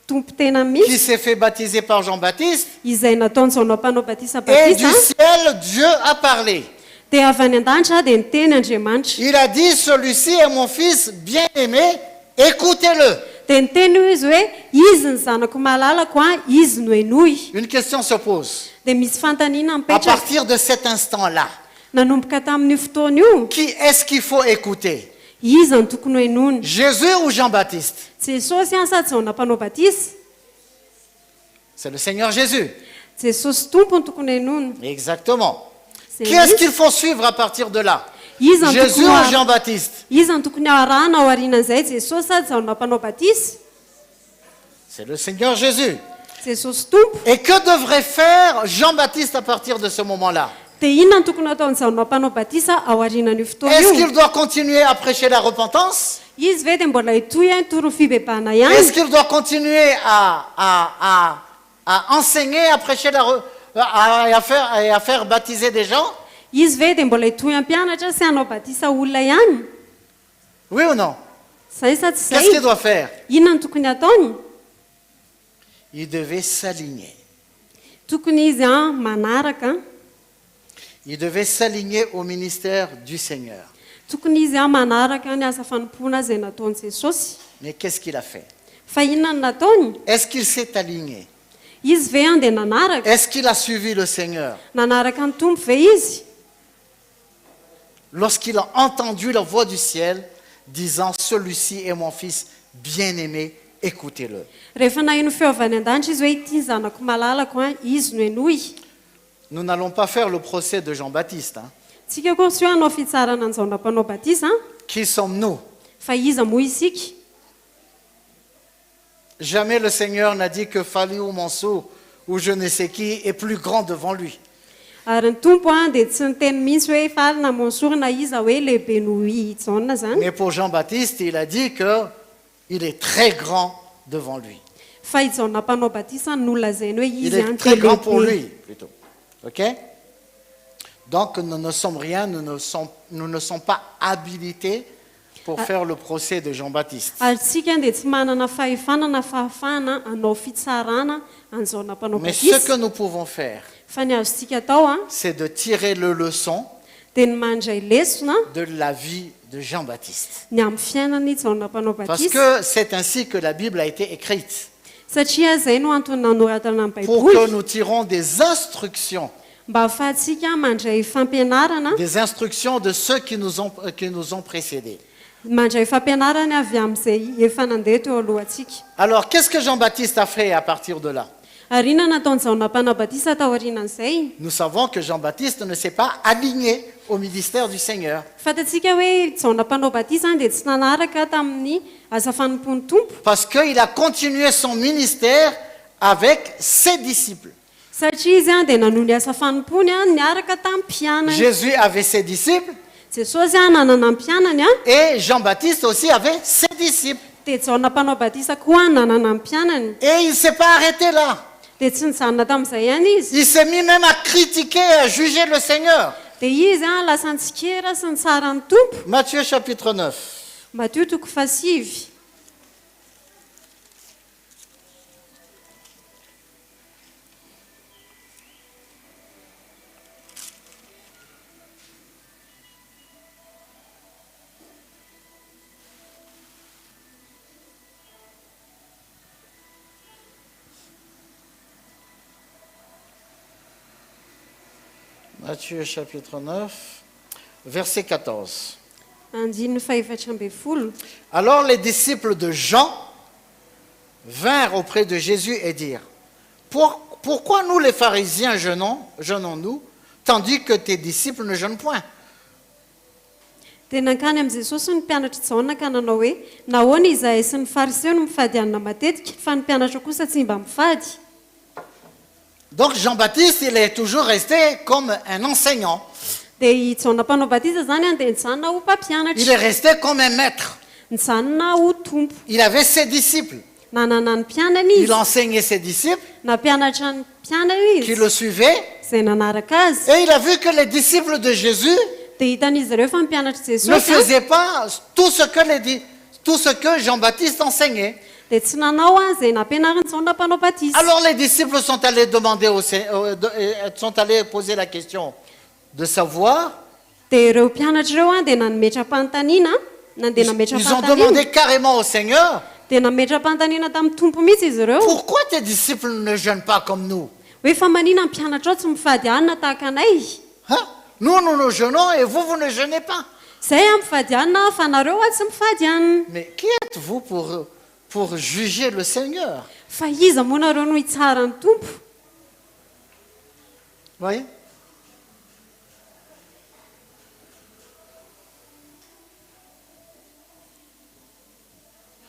tompo tena qui misy s'est fait baptiser par Jean-Baptiste. izay nataony zaonao mpanao batisa Et du batisa ciel, Dieu a parlé. dia avy any an-danitra dia niteny andriamanitra Il a dit, celui-ci est mon fils bien-aimé, écoutez-le. dia niteny io izy hoe izy ny zanako malalako a izy no enoy Une question se pose. dia misy fantanina À mipetraka partir de cet instant-là, nanomboka tamin'io fotoana io qui est-ce qu'il faut écouter? iza ny tokony ho enony Jésus ou Jean-Baptiste? jesosy any sady zaona mpanao batisa C'est le Seigneur Jésus. jesosy tompo ny tokony enony Exactement. Zay Qui est-ce izy. qu'il faut suivre à partir de là? Iza ny Jésus tokony ou ho- Jean-Baptiste? iza ny tokony arahana ao aorianan'izay jesosy sady zaona mpanao batisa C'est le Seigneur Jésus. jesosy tompo Et que devrait faire Jean-Baptiste à partir de ce moment-là? dia inona ny tokony ataony zaona mpanao batisa ao aorianan'io fotoana Est-ce io qu'il doit continuer à prêcher la repentance? izy ve dia mbola hitoy any toro fibebahana Est-ce ihany qu'il doit continuer à enseigner, à prêcher et à faire baptiser des gens? izy ve dia mbola hitoy ampianatra sy hanao batisa olona ihany Oui ou non? zay sa tsy Qu'est-ce qu'il zay doit faire? inona ny tokony ataony Il devait s'aligner. tokony izy a manaraka Il devait s'aligner au ministère du Seigneur. tokony izy a manaraka ny asa fanompoana zay nataony jesosy Mais qu'est-ce qu'il a fait? fa inona ny nataony Est-ce qu'il s'est aligné? izy ve a dia nanaraka Est-ce qu'il a suivi le Seigneur? nanaraka ny tompo ve izy Lorsqu'il a entendu la voix du ciel disant « Celui-ci est mon fils bien-aimé, écoutez-le ». rehefa nahino feovany an-danitra izy hoe ity zanako malalako a izy no enoy Nous n'allons pas faire le procès de Jean-Baptiste. Hein. tsika koa sy hoe hanao fitsarana an'izao mpanao batisa Qui sommes-nous? fa iza moa isika Jamais le Seigneur n'a dit que Faliou Mansour ou je ne sais qui est plus grand devant lui. ary ny tompo a dia tsy niteny mihitsy hoe faly na monsory na iza hoe lehibe no ijaona zany Mais pour Jean-Baptiste, il a dit qu'il est très grand devant lui. fa ijaona mpanao batisa ny nolazainy hoe Il izy est any très dia grand pour lehibe lui, plutôt. OK? Donc, nous ne sommes rien, nous ne sommes pas habilités pour faire le procès de Jean-Baptiste. ary tsika dia tsy manana fahefanana fahafahana hanao fitsarana an'izao mpanao Mais ce batisa que nous pouvons faire, fa ny azontsika atao a c'est de tirer le leçon dia ny mandray lesona de la vie de Jean-Baptiste. ny amin'ny fiainany ijaona mpanao Parce batisa que c'est ainsi que la Bible a été écrite. satria zay no antony nanoratana amin'ny Pour que baiboly nous tirons des instructions, mba ahafahantsika mandray fampianarana des instructions de ceux qui nous ont précédés. mandray fampianarana avy amin'izay efa nandeha teo alohantsika Alors, qu'est-ce que Jean-Baptiste a fait à partir de là? ary inona nataon'izao mpanao batisa taorianan'izay Nous savons que Jean-Baptiste ne s'est pas aligné au ministère du Seigneur. fantatsika hoe zaona mpanao batisa dia tsy nanaraka tamin'ny asa fanompony tompo Parce qu'il a continué son ministère avec ses disciples. satria izy a dia nanoho ny asa fanompony a niaraka tamin'ny mpianany Jésus avait ses disciples jesosy a nanana mpianany a et Jean-Baptiste aussi avait ses disciples. dia zaona mpanao batisa koa nanana mpianany Et il ne s'est pas arrêté là. dia tsy nijanona tamin'izay ihany izy Il s'est mis même à critiquer et à juger le Seigneur. dia izy a lasa nitsikera sy ny tsaran'ny tompo Matthieu chapitre 9. matio toko fasivy Matthieu chapitre 9, verset 14. Andininy faefatra amby folo. Alors les disciples de Jean vinrent auprès de Jésus et dirent, pourquoi nous les pharisiens jeûnons-nous, tandis que tes disciples ne jeûnent point? Dia nankany amin'i Jesosy ny mpianatra Jaona ka nanao hoe nahoana izahay sy ny fariseo no mifady hanina matetika fa ny mpianatra kosa tsy mba mifady. Donc Jean-Baptiste, il est toujours resté comme un enseignant. Dia i Jaona mpanao batisa zany dia nijanona ho mpampianatra. Il est resté comme un maître. Nijanona ho tompo. Il avait ses disciples. Nanana ny mpianana Il izy. enseignait ses disciples Nampianatra ny mpianana qui izy. le suivaient. Izay nanaraka azy. Et il a vu que les disciples de Jésus Dia hitan'izy ireo fa mpianatra ne Jesosy faisaient pas tout ce que Jean-Baptiste enseignait. dia tsy nanao izay nampianarin'ny Jaona mpanao batisa. Alors les disciples sont allés sont allés poser la question de savoir. Dia ireo mpianatra ireo dia nametra-panontaniana. Nandeha Ils ont nametra-panontaniana. demandé carrément au Seigneur, Dia nametra-panontaniana tamin'ny tompo mihitsy izy ireo. pourquoi tes disciples ne jeûnent pas comme nous? Hoe fa manina ny mpianatra ao tsy mifady hanina tahaka anay. Hein? Nous jeûnons et vous ne jeûnez pas. Zahay mifady hanina fa nareo tsy mifady hanina. Mais qui êtes-vous pour juger le Seigneur? Fa iza moa nareo no hitsara ny tompo? Voyez?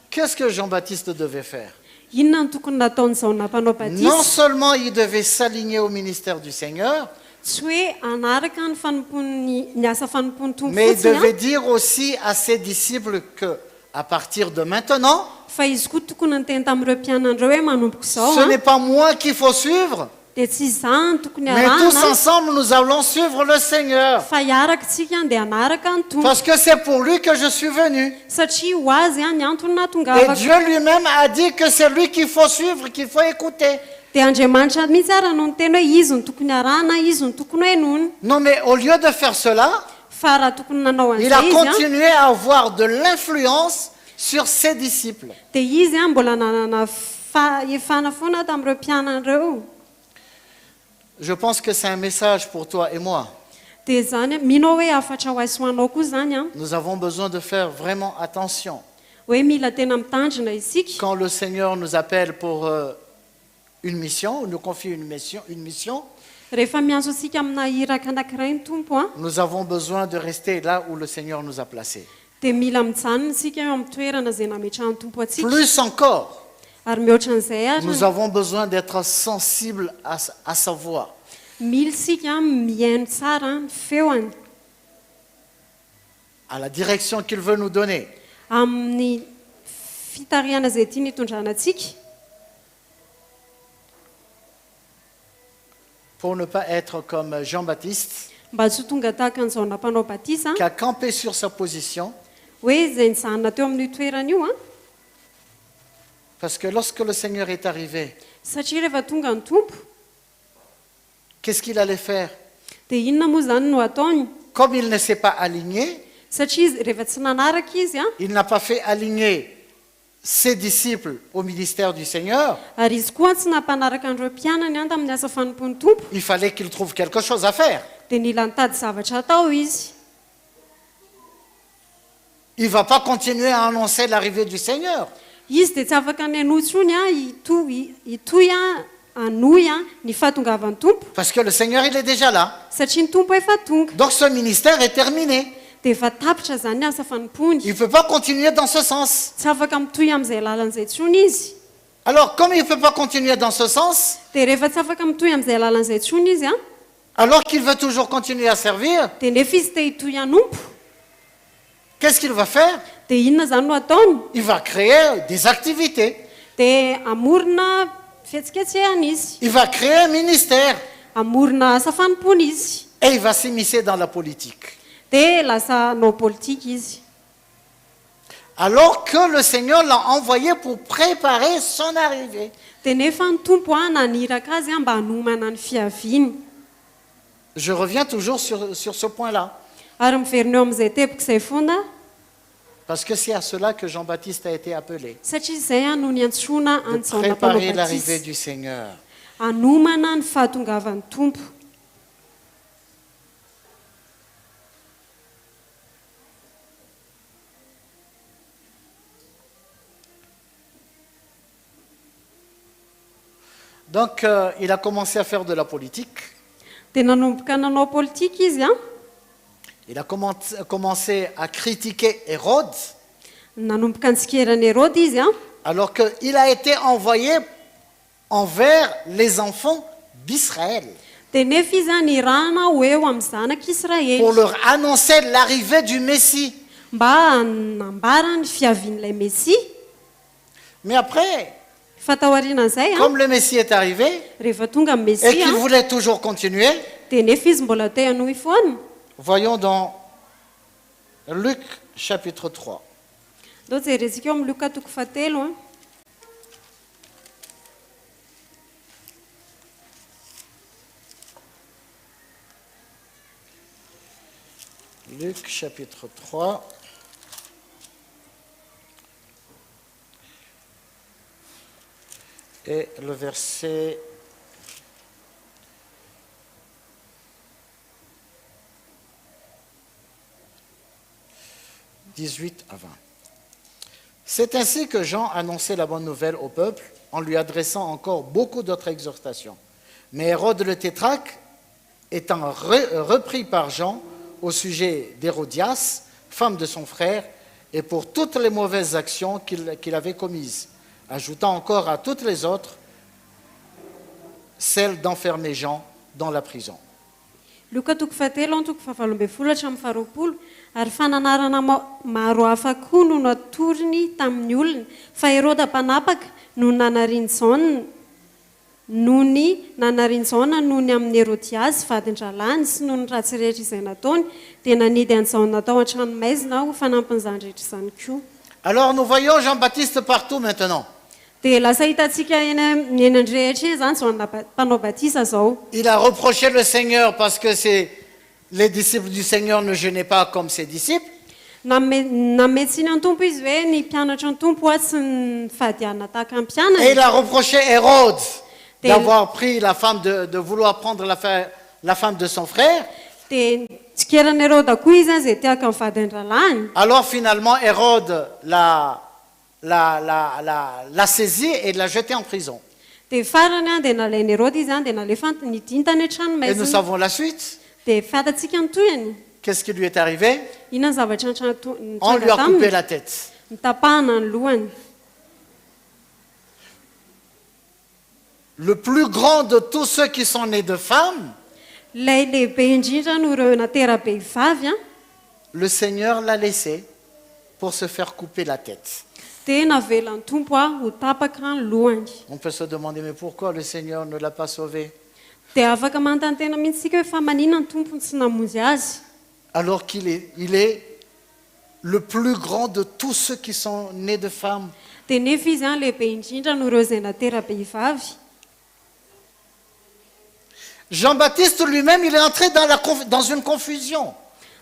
Qu'est-ce que Jean-Baptiste devait faire? Inona ny tokony nataony Jaona mpanao Non batisa? seulement il devait s'aligner au ministère du Seigneur, Tsy hoe anaraka ny fanompony ny asa fanompony tompo mais il fotsiny devait dire aussi à ses disciples que, à partir de maintenant, fa izy koa tokony niteny tamin'ireo mpianan'ireo hoe manomboka izao ce n'est pas moi qu'il faut suivre, dia tsy izany tokony mais tous arahana ensemble nous allons suivre le Seigneur. fa hiaraka tsika dia hanaraka ny tompo Parce que c'est pour lui que je suis venu. satria ho azy ny antony Et natongavako. Dieu lui-même a dit que c'est lui qu'il faut suivre, qu'il faut écouter. Dia Andriamanitra mihitsy ara no niteny hoe izy ny tokony arahana izy ny tokony hoe nony. Non, mais au lieu de faire cela, Fa raha tokony nanao il a an'izay izy continué à avoir de l'influence sur ses disciples. dia izy mbola nanana efana foana tamin'ireo mpianan'ireo. Je pense que c'est un message pour toi et moi. Dia zany minao hoe afatra ho azy ho anao koa zany a Nous avons besoin de faire vraiment attention. hoe mila tena mitandrina isika Quand le Seigneur nous appelle pour une mission, ou nous confie une mission, rehefa miantso antsika amina iraka anankiray ny tompo a nous avons besoin de rester là où le Seigneur nous a placés. dia mila mijanona isika eo amin'ny toerana izay nametrahan'ny tompo atsika. Plus encore, Ary mihoatra an'izay ary nous avons besoin d'être sensibles à sa voix. mila isika mihaino tsara ny feoany À la direction qu'il veut nous donner. amin'ny fitariana izay tiany hitondrana antsika Pour ne pas être comme Jean-Baptiste, mba tsy ho tonga tahaka ny Jaona mpanao batisa qui a campé sur sa position, hoe izay nijanona teo amin'ny toerana io a parce que lorsque le Seigneur est arrivé, satria rehefa tonga ny tompo qu'est-ce qu'il allait faire? dia inona moa zany no ataony Comme il ne s'est pas aligné, satria izy rehefa tsy nanaraka izy a il n'a pas fait aligner ses disciples au ministère du Seigneur, ary izy koa tsy nampanaraka an'ireo mpianany a tamin'ny asa fanompon'ny tompo il fallait qu'il trouve quelque chose à faire. dia nila nitady zavatra atao izy. Il ne va pas continuer à annoncer l'arrivée du Seigneur. Izy dia tsy afaka ny anotsony a hitoy a hanoy a ny fahatongavan'ny tompo Parce que le Seigneur, il est déjà là. satria ny tompo efa tonga Donc ce ministère est terminé. dia efa tapitra zany ny asa fanompony. Il ne peut pas continuer dans ce sens. Tsy afaka mitoy amin'izay lalan'izay tsony izy. Alors, comme il ne peut pas continuer dans ce sens, Dia rehefa tsy afaka mitoy amin'izay lalan'izay tsony izy a alors qu'il veut toujours continuer à servir, dia nefa izy te hitoy hanompo qu'est-ce qu'il va faire? dia inona zany no ataony Il va créer des activités. dia amorona fihetsiketsehana izy, Il va créer un ministère. amorona asa fanompony izy, Et il va s'immiscer dans la politique. dia lasa nao politika izy. Alors que le Seigneur l'a envoyé pour préparer son arrivée. Dia nefa ny tompo a naniraka azy a mba hanomana ny fiaviany. Je reviens toujours sur ce point-là. Ary miverina eo amin'izay teboka izay foana Parce que c'est à cela que Jean-Baptiste a été appelé. satria izay a no ny antsoina De anjaona préparer mpanao l'arrivée batisa du Seigneur. hanomana ny fahatongavan'ny tompo. Donc, il a commencé à faire de la politique. dia nanomboka nanao politika izy a Il a commencé à critiquer Hérode, nanomboka nitsikeran'ny Hérode izy a alors qu'il a été envoyé envers les enfants d'Israël dia nefa izy a nirahana ho eo amin'ny zanak'Israely pour leur annoncer l'arrivée du Messie. mba hanambara ny fiavian'ilay Mesia. Mais après, Fa tao aorianan'izay a comme le Messie est arrivé rehefa tonga amin'ny et qu'il Mesia voulait toujours continuer, dia nefa izy mbola te hanohy foana. voyons dans Luc chapitre 3. Ndao jerentsika eo amin'ny Luka toko fahatelo a Luc chapitre 3. Et le verset 18 à 20. C'est ainsi que Jean annonçait la bonne nouvelle au peuple en lui adressant encore beaucoup d'autres exhortations. Mais Hérode le tétrarque, étant repris par Jean au sujet d'Hérodias, femme de son frère, et pour toutes les mauvaises actions qu'il avait commises, ajoutant encore à toutes les autres celle d'enfermer Jean dans la prison. Luka toko fahatelo toko fahavalo ambin'ny folo hatramin'ny faharoapolo ary fananarana maro hafa koa no natoriny tamin'ny olona fa Hérode mpanapaka no nanariany Jaona noho ny amin'ny Hérodiasy vadin-dralany sy noho ny ratsy rehetra izay nataony dia nanidy any Jaona tao an-tranomaizina ho fanampin'izany rehetra izany koa. Alors nous voyons Jean-Baptiste partout maintenant. Dia lasa hitantsika eny andrehetra eny zany Jaona mpanao batisa zao. Il a reproché le Seigneur parce que les disciples du Seigneur ne jeûnaient pas comme ses disciples. Nametsiny ny tompo izy hoe ny mpianatra ny tompo a tsy ny fahadiana tahaka ny mpianana. Et il a reproché Hérode d'avoir pris la femme, de vouloir prendre la femme de son frère. Dia tsikeran'ny Hérode koa izy a zay tiaka ny vadin-dralany. Alors finalement, Hérode l'a saisi et l'a jeté en prison. Dia farany a dia nalain'ny Hérode izy a dia nalefa nidintany Et nous an-tranomaizina. savons la suite. Dia fantatsika ny toyany. Qu'est-ce qui lui est arrivé? Inona ny zavatra On lui a coupé la tête. nitapahana ny lohany. Le plus grand de tous ceux qui sont nés de femmes, Ilay lehibe indrindra no ireo natera-behivavy a le Seigneur l'a laissé pour se faire couper la tête. dia navelan'ny tompo a ho tapaka ny lohany. On peut se demander, mais pourquoi le Seigneur ne l'a pas sauvé? Dia afaka manontany tena mihitsy tsika hoe fa maninona ny tompony tsy namonjy azy. Alors qu'il est le plus grand de tous ceux qui sont nés de femmes. Dia nefa izy a lehibe indrindra no ireo izay natera-behivavy. Jean-Baptiste lui-même, il est entré dans une confusion.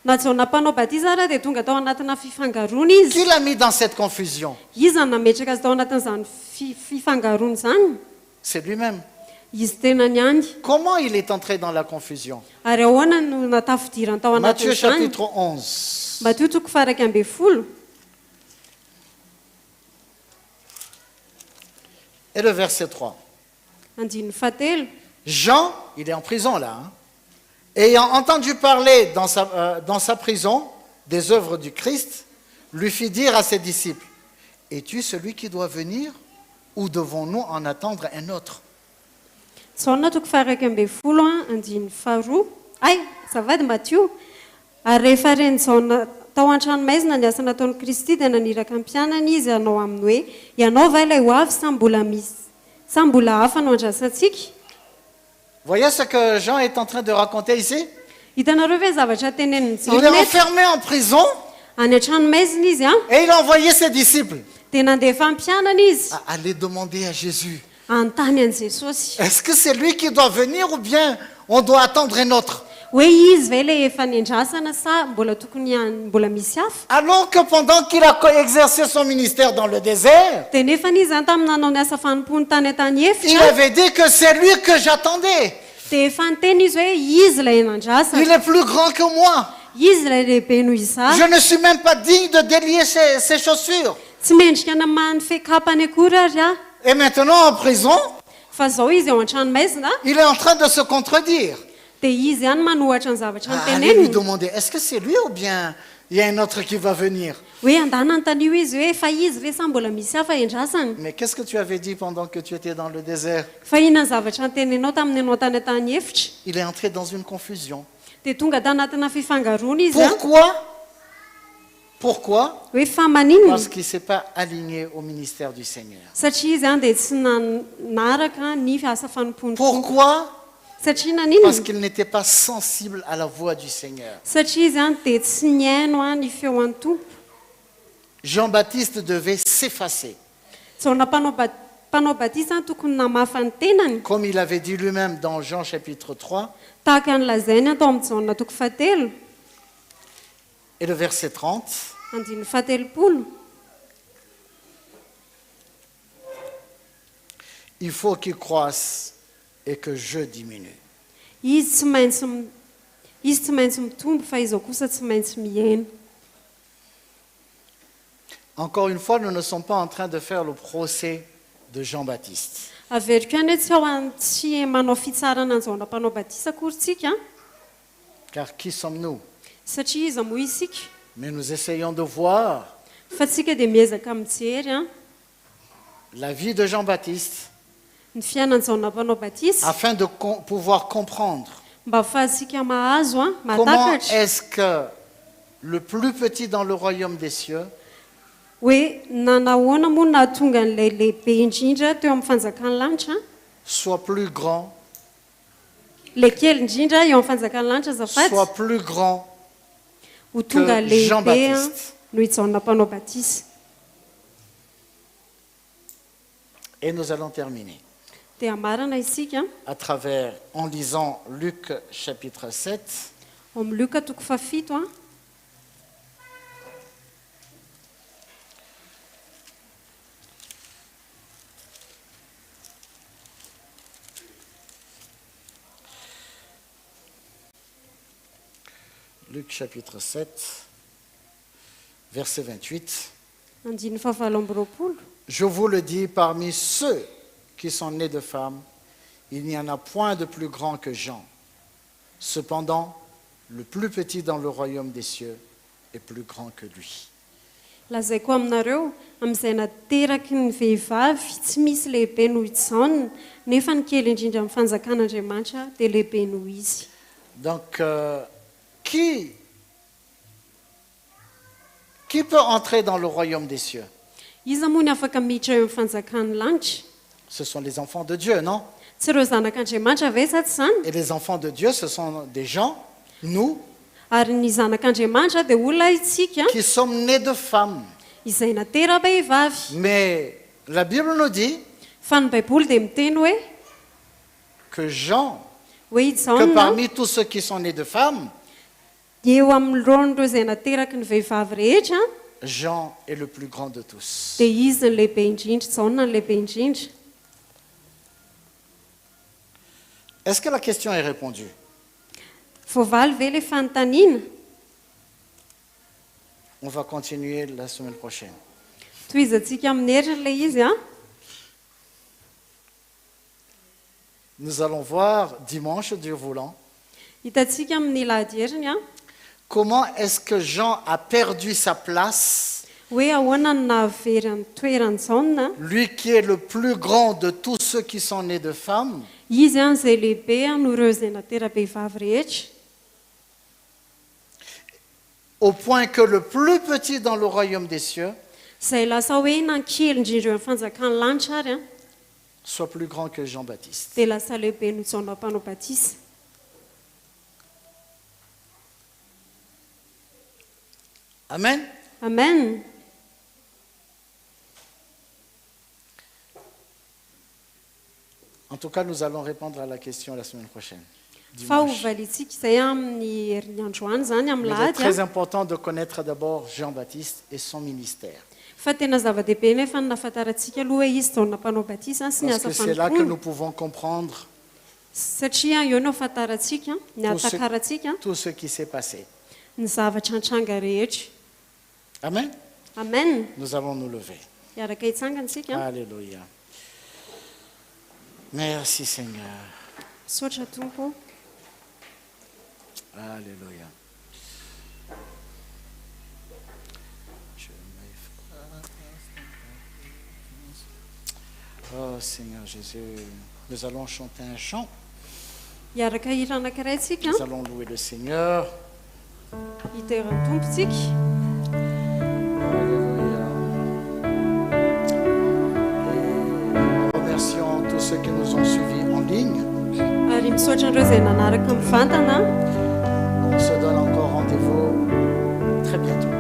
Na Jaona mpanao batisa ara dia tonga tao anatina fifangaroana izy. Qui l'a mis dans cette confusion? Izy no nametraka azy tao anatin'izany fifangaroana izany. C'est lui-même. Izy tena niany. Comment il est entré dans la confusion? Ary ahoana no natafidirany tao Matthieu anatin'izany. chapitre 11. Matthieu toko faha 12. Et le verset 3. Andininy fahatelo. Jean, il est en prison là, hein, ayant entendu parler dans sa prison des œuvres du Christ, lui fit dire à ses disciples, es-tu celui qui doit venir ou devons-nous en attendre un autre? Jaona toko faha 12 andininy faharoa. Ay, zavady Matthieu. Ary rehefa reny Jaona tao an-tranomaizina ny asa nataon'i Kristy dia naniraka ny mpianany izy hanao aminy hoe ianao va ilay ho avy sa mbola hafa no andrasantsika. Voyez ce que Jean est en train de raconter ici? Hitanareo ve zavatra tenenin'ny Il est Jaona enfermé en prison any an-tranomaizina izy a et il a envoyé ses disciples dia nandefa ny mpianana izy à aller demander à Jésus, anontany an' Jesosy est-ce que c'est lui qui doit venir ou bien on doit attendre un autre? hoe izy ve ilay efa niandrasana sa mbola misy hafa. Alors que pendant qu'il a exercé son ministère dans le désert, Dia nefa izy zany tamin'ny nanao ny asa fanompony tany an-tany il efitra avait dit que c'est lui que j'attendais. dia efa niteny izy hoe izy ilay nandrasana. Il est plus grand que moi. Izy ilay lehibe noho izaho. Je ne suis même pas digne de délier ses chaussures. Tsy mendrika namany fekapany akory ary aho. Et maintenant en prison, fa zao izy ao an-trano maizina il est en train de se contredire. dia izy ihany manohatra ny zavatra Allez lui nyteneniny demander, est-ce que c'est lui ou bien il y a un autre qui va venir? hoe andana nytanio izy hoe fa izy re sa mbola misy hafa endrasany Mais qu'est-ce que tu avais dit pendant que tu étais dans le désert? fa inona ny zavatra nytenenao tamin'ny anao tany an-tany hevitra Il est entré dans une confusion. dia tonga tanatina fifangaroana izy a Pourquoi? hoe fa maninona Parce qu'il ne s'est pas aligné au ministère du Seigneur. satria izy a dia tsy nanaraka ny asa fanompony Pourquoi? satria Parce naninona qu'il n'était pas sensible à la voix du Seigneur. satria izy a dia tsy niaino a ny feo an'ny tompo Jean-Baptiste devait s'effacer. tsaona mpanao batisa tokony namafa ny tenany Comme il avait dit lui-même dans Jean chapitre 3 tahaka nylazainy atao amin'ny jaona toko fahatelo et le verset 30. andiny fahatelopolo Il faut qu'il croisse et que je diminue. izy tsy maintsy mitombo fa izaho kosa tsy maintsy miaina Encore une fois, nous ne sommes pas en train de faire le procès de Jean-Baptiste. averiko ihany hoe tsy ao tsy manao fitsarana anjaona mpanao batisa akorytsika Car qui sommes-nous? satria iza moa isika Mais nous essayons de voir fa tsika dia miezaka mijery a la vie de Jean-Baptiste ny fiainanjaona mpanao batisa afin de pouvoir comprendre mba ahafahantsika mahazo a comment matakatra est-ce que le plus petit dans le royaume des cieux hoe nanahoana moa nahatonga n'ilay lehibe indrindra teo amin'ny fanjakany lanitra soit plus grand, le kely indrindra eo amin'ny fanjakany lanitra zafady soit plus grand ho tonga que lehibe Jean-Baptiste. no hijaona mpanao batisa Et nous allons terminer dia marana isika à travers, en lisant Luc chapitre 7, ao amin'ny luka toko fafito a Luc chapitre 7, verset 28. andiny fahavalo amby roapolo Je vous le dis, parmi ceux qui sont nés de femmes, il n'y en a point de plus grand que Jean. Cependant, le plus petit dans le royaume des cieux est plus grand que lui. lazaiko aminareo amin'izay nateraky ny vehivavy tsy misy lehibe noho ijaonina nefa ny kely indrindra amin'ny fanjakan'andriamanitra dia lehibe noho izy Donc, qui peut entrer dans le royaume des cieux? iza moa ny afaka miditra eo amin'ny fanjakany lanitra Ce sont les enfants de Dieu, non? tsy ireo zanak'andriamanitra ve sa tsy zany Et les enfants de Dieu, ce sont des gens, nous, ary ny zanak'andriamanitra dia olona itsika qui sommes nés de femmes. izay natera-behivavy Mais la Bible nous dit fa ny baiboly dia miteny hoe que Jean, hoe que ijaonina parmi tous ceux qui sont nés de femmes, eo amin'ireo izay nateraky ny vehivavy rehetra Jean est le plus grand de tous. dia izy ny lehibe indrindra jaonina ny lehibe indrindra Est-ce que la question est répondue? voavaly ve le fanontaniana On va continuer la semaine prochaine. toizantsika amin'ny heritra ilay izy a Nous allons voir dimanche, Dieu voulant, hitantsika amin'ny lahady heriny a comment est-ce que Jean a perdu sa place, hoe ahoana ny nahavery ny toerany jaonina lui qui est le plus grand de tous ceux qui sont nés de femmes, izy a n'izay lehibe a no ireo izay natera-behivavy rehetra au point que le plus petit dans le royaume des cieux izay lasa hoe nankely indrindra eo amin'ny fanjakany lanitra ary a soit plus grand que Jean-Baptiste. dia lasa lehibe no jaona mpanao batisa Amen. amen En tout cas, nous allons répondre à la question la semaine prochaine. fa ho Dimanche. valitsika izay amin'ny herinandroany zany amin'ny Mais il est lahady très a important de connaître d'abord Jean-Baptiste et son ministère. fa tena zava-dehibe nefa ny nafantarantsika aloha hoe izy jaona mpanao batisa sy ny Parce asa que c'est là que fanompony nous pouvons comprendre satria eo no afantarantsika ny Tout ce- atakarantsika tout ce qui s'est passé. ny zavatra antranga rehetra Amen. amen Nous allons nous lever. iaraka hitsangantsika Alléluia. Merci Seigneur. Misaotra tompo. Alléluia. Oh Seigneur Jésus, nous allons chanter un chant. Hiaraka hira anankiray tsika. Nous allons louer le Seigneur. Hiterany tompontsika. Alléluia. Et remercions tous ceux qui nous ont suivis en ligne. Ary misaotra an'ireo izay nanaraka mivantana. On se donne encore rendez-vous très bientôt.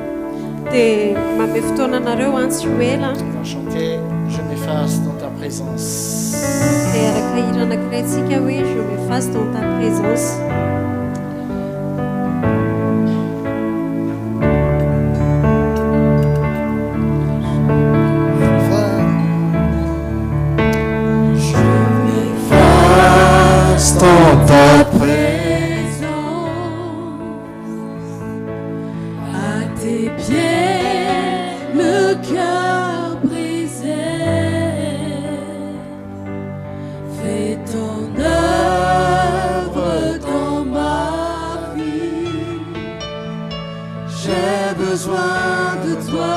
Dia manome fotoana anareo antsy ho ela. On va chanter Je m'efface dans ta présence. Dia araka hira anankiray tsika hoe je m'efface dans ta présence. Dans ta présence, à tes pieds, le cœur brisé, fais ton œuvre dans ma vie. J'ai besoin de toi.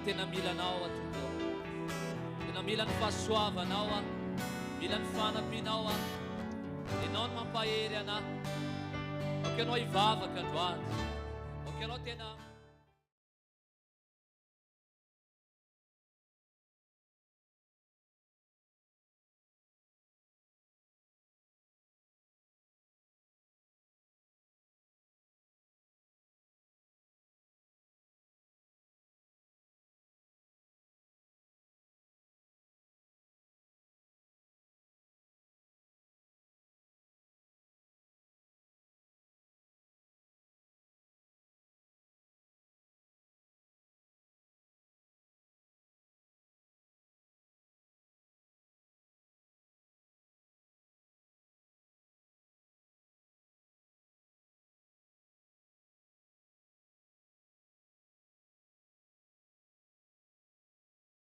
Tena mila anao atoko. Tena mila ny fahasoavanao, mila ny fanampinao. Ianao no mampahery anahy. Ok, anao hivavaka androany. Ok, anao tena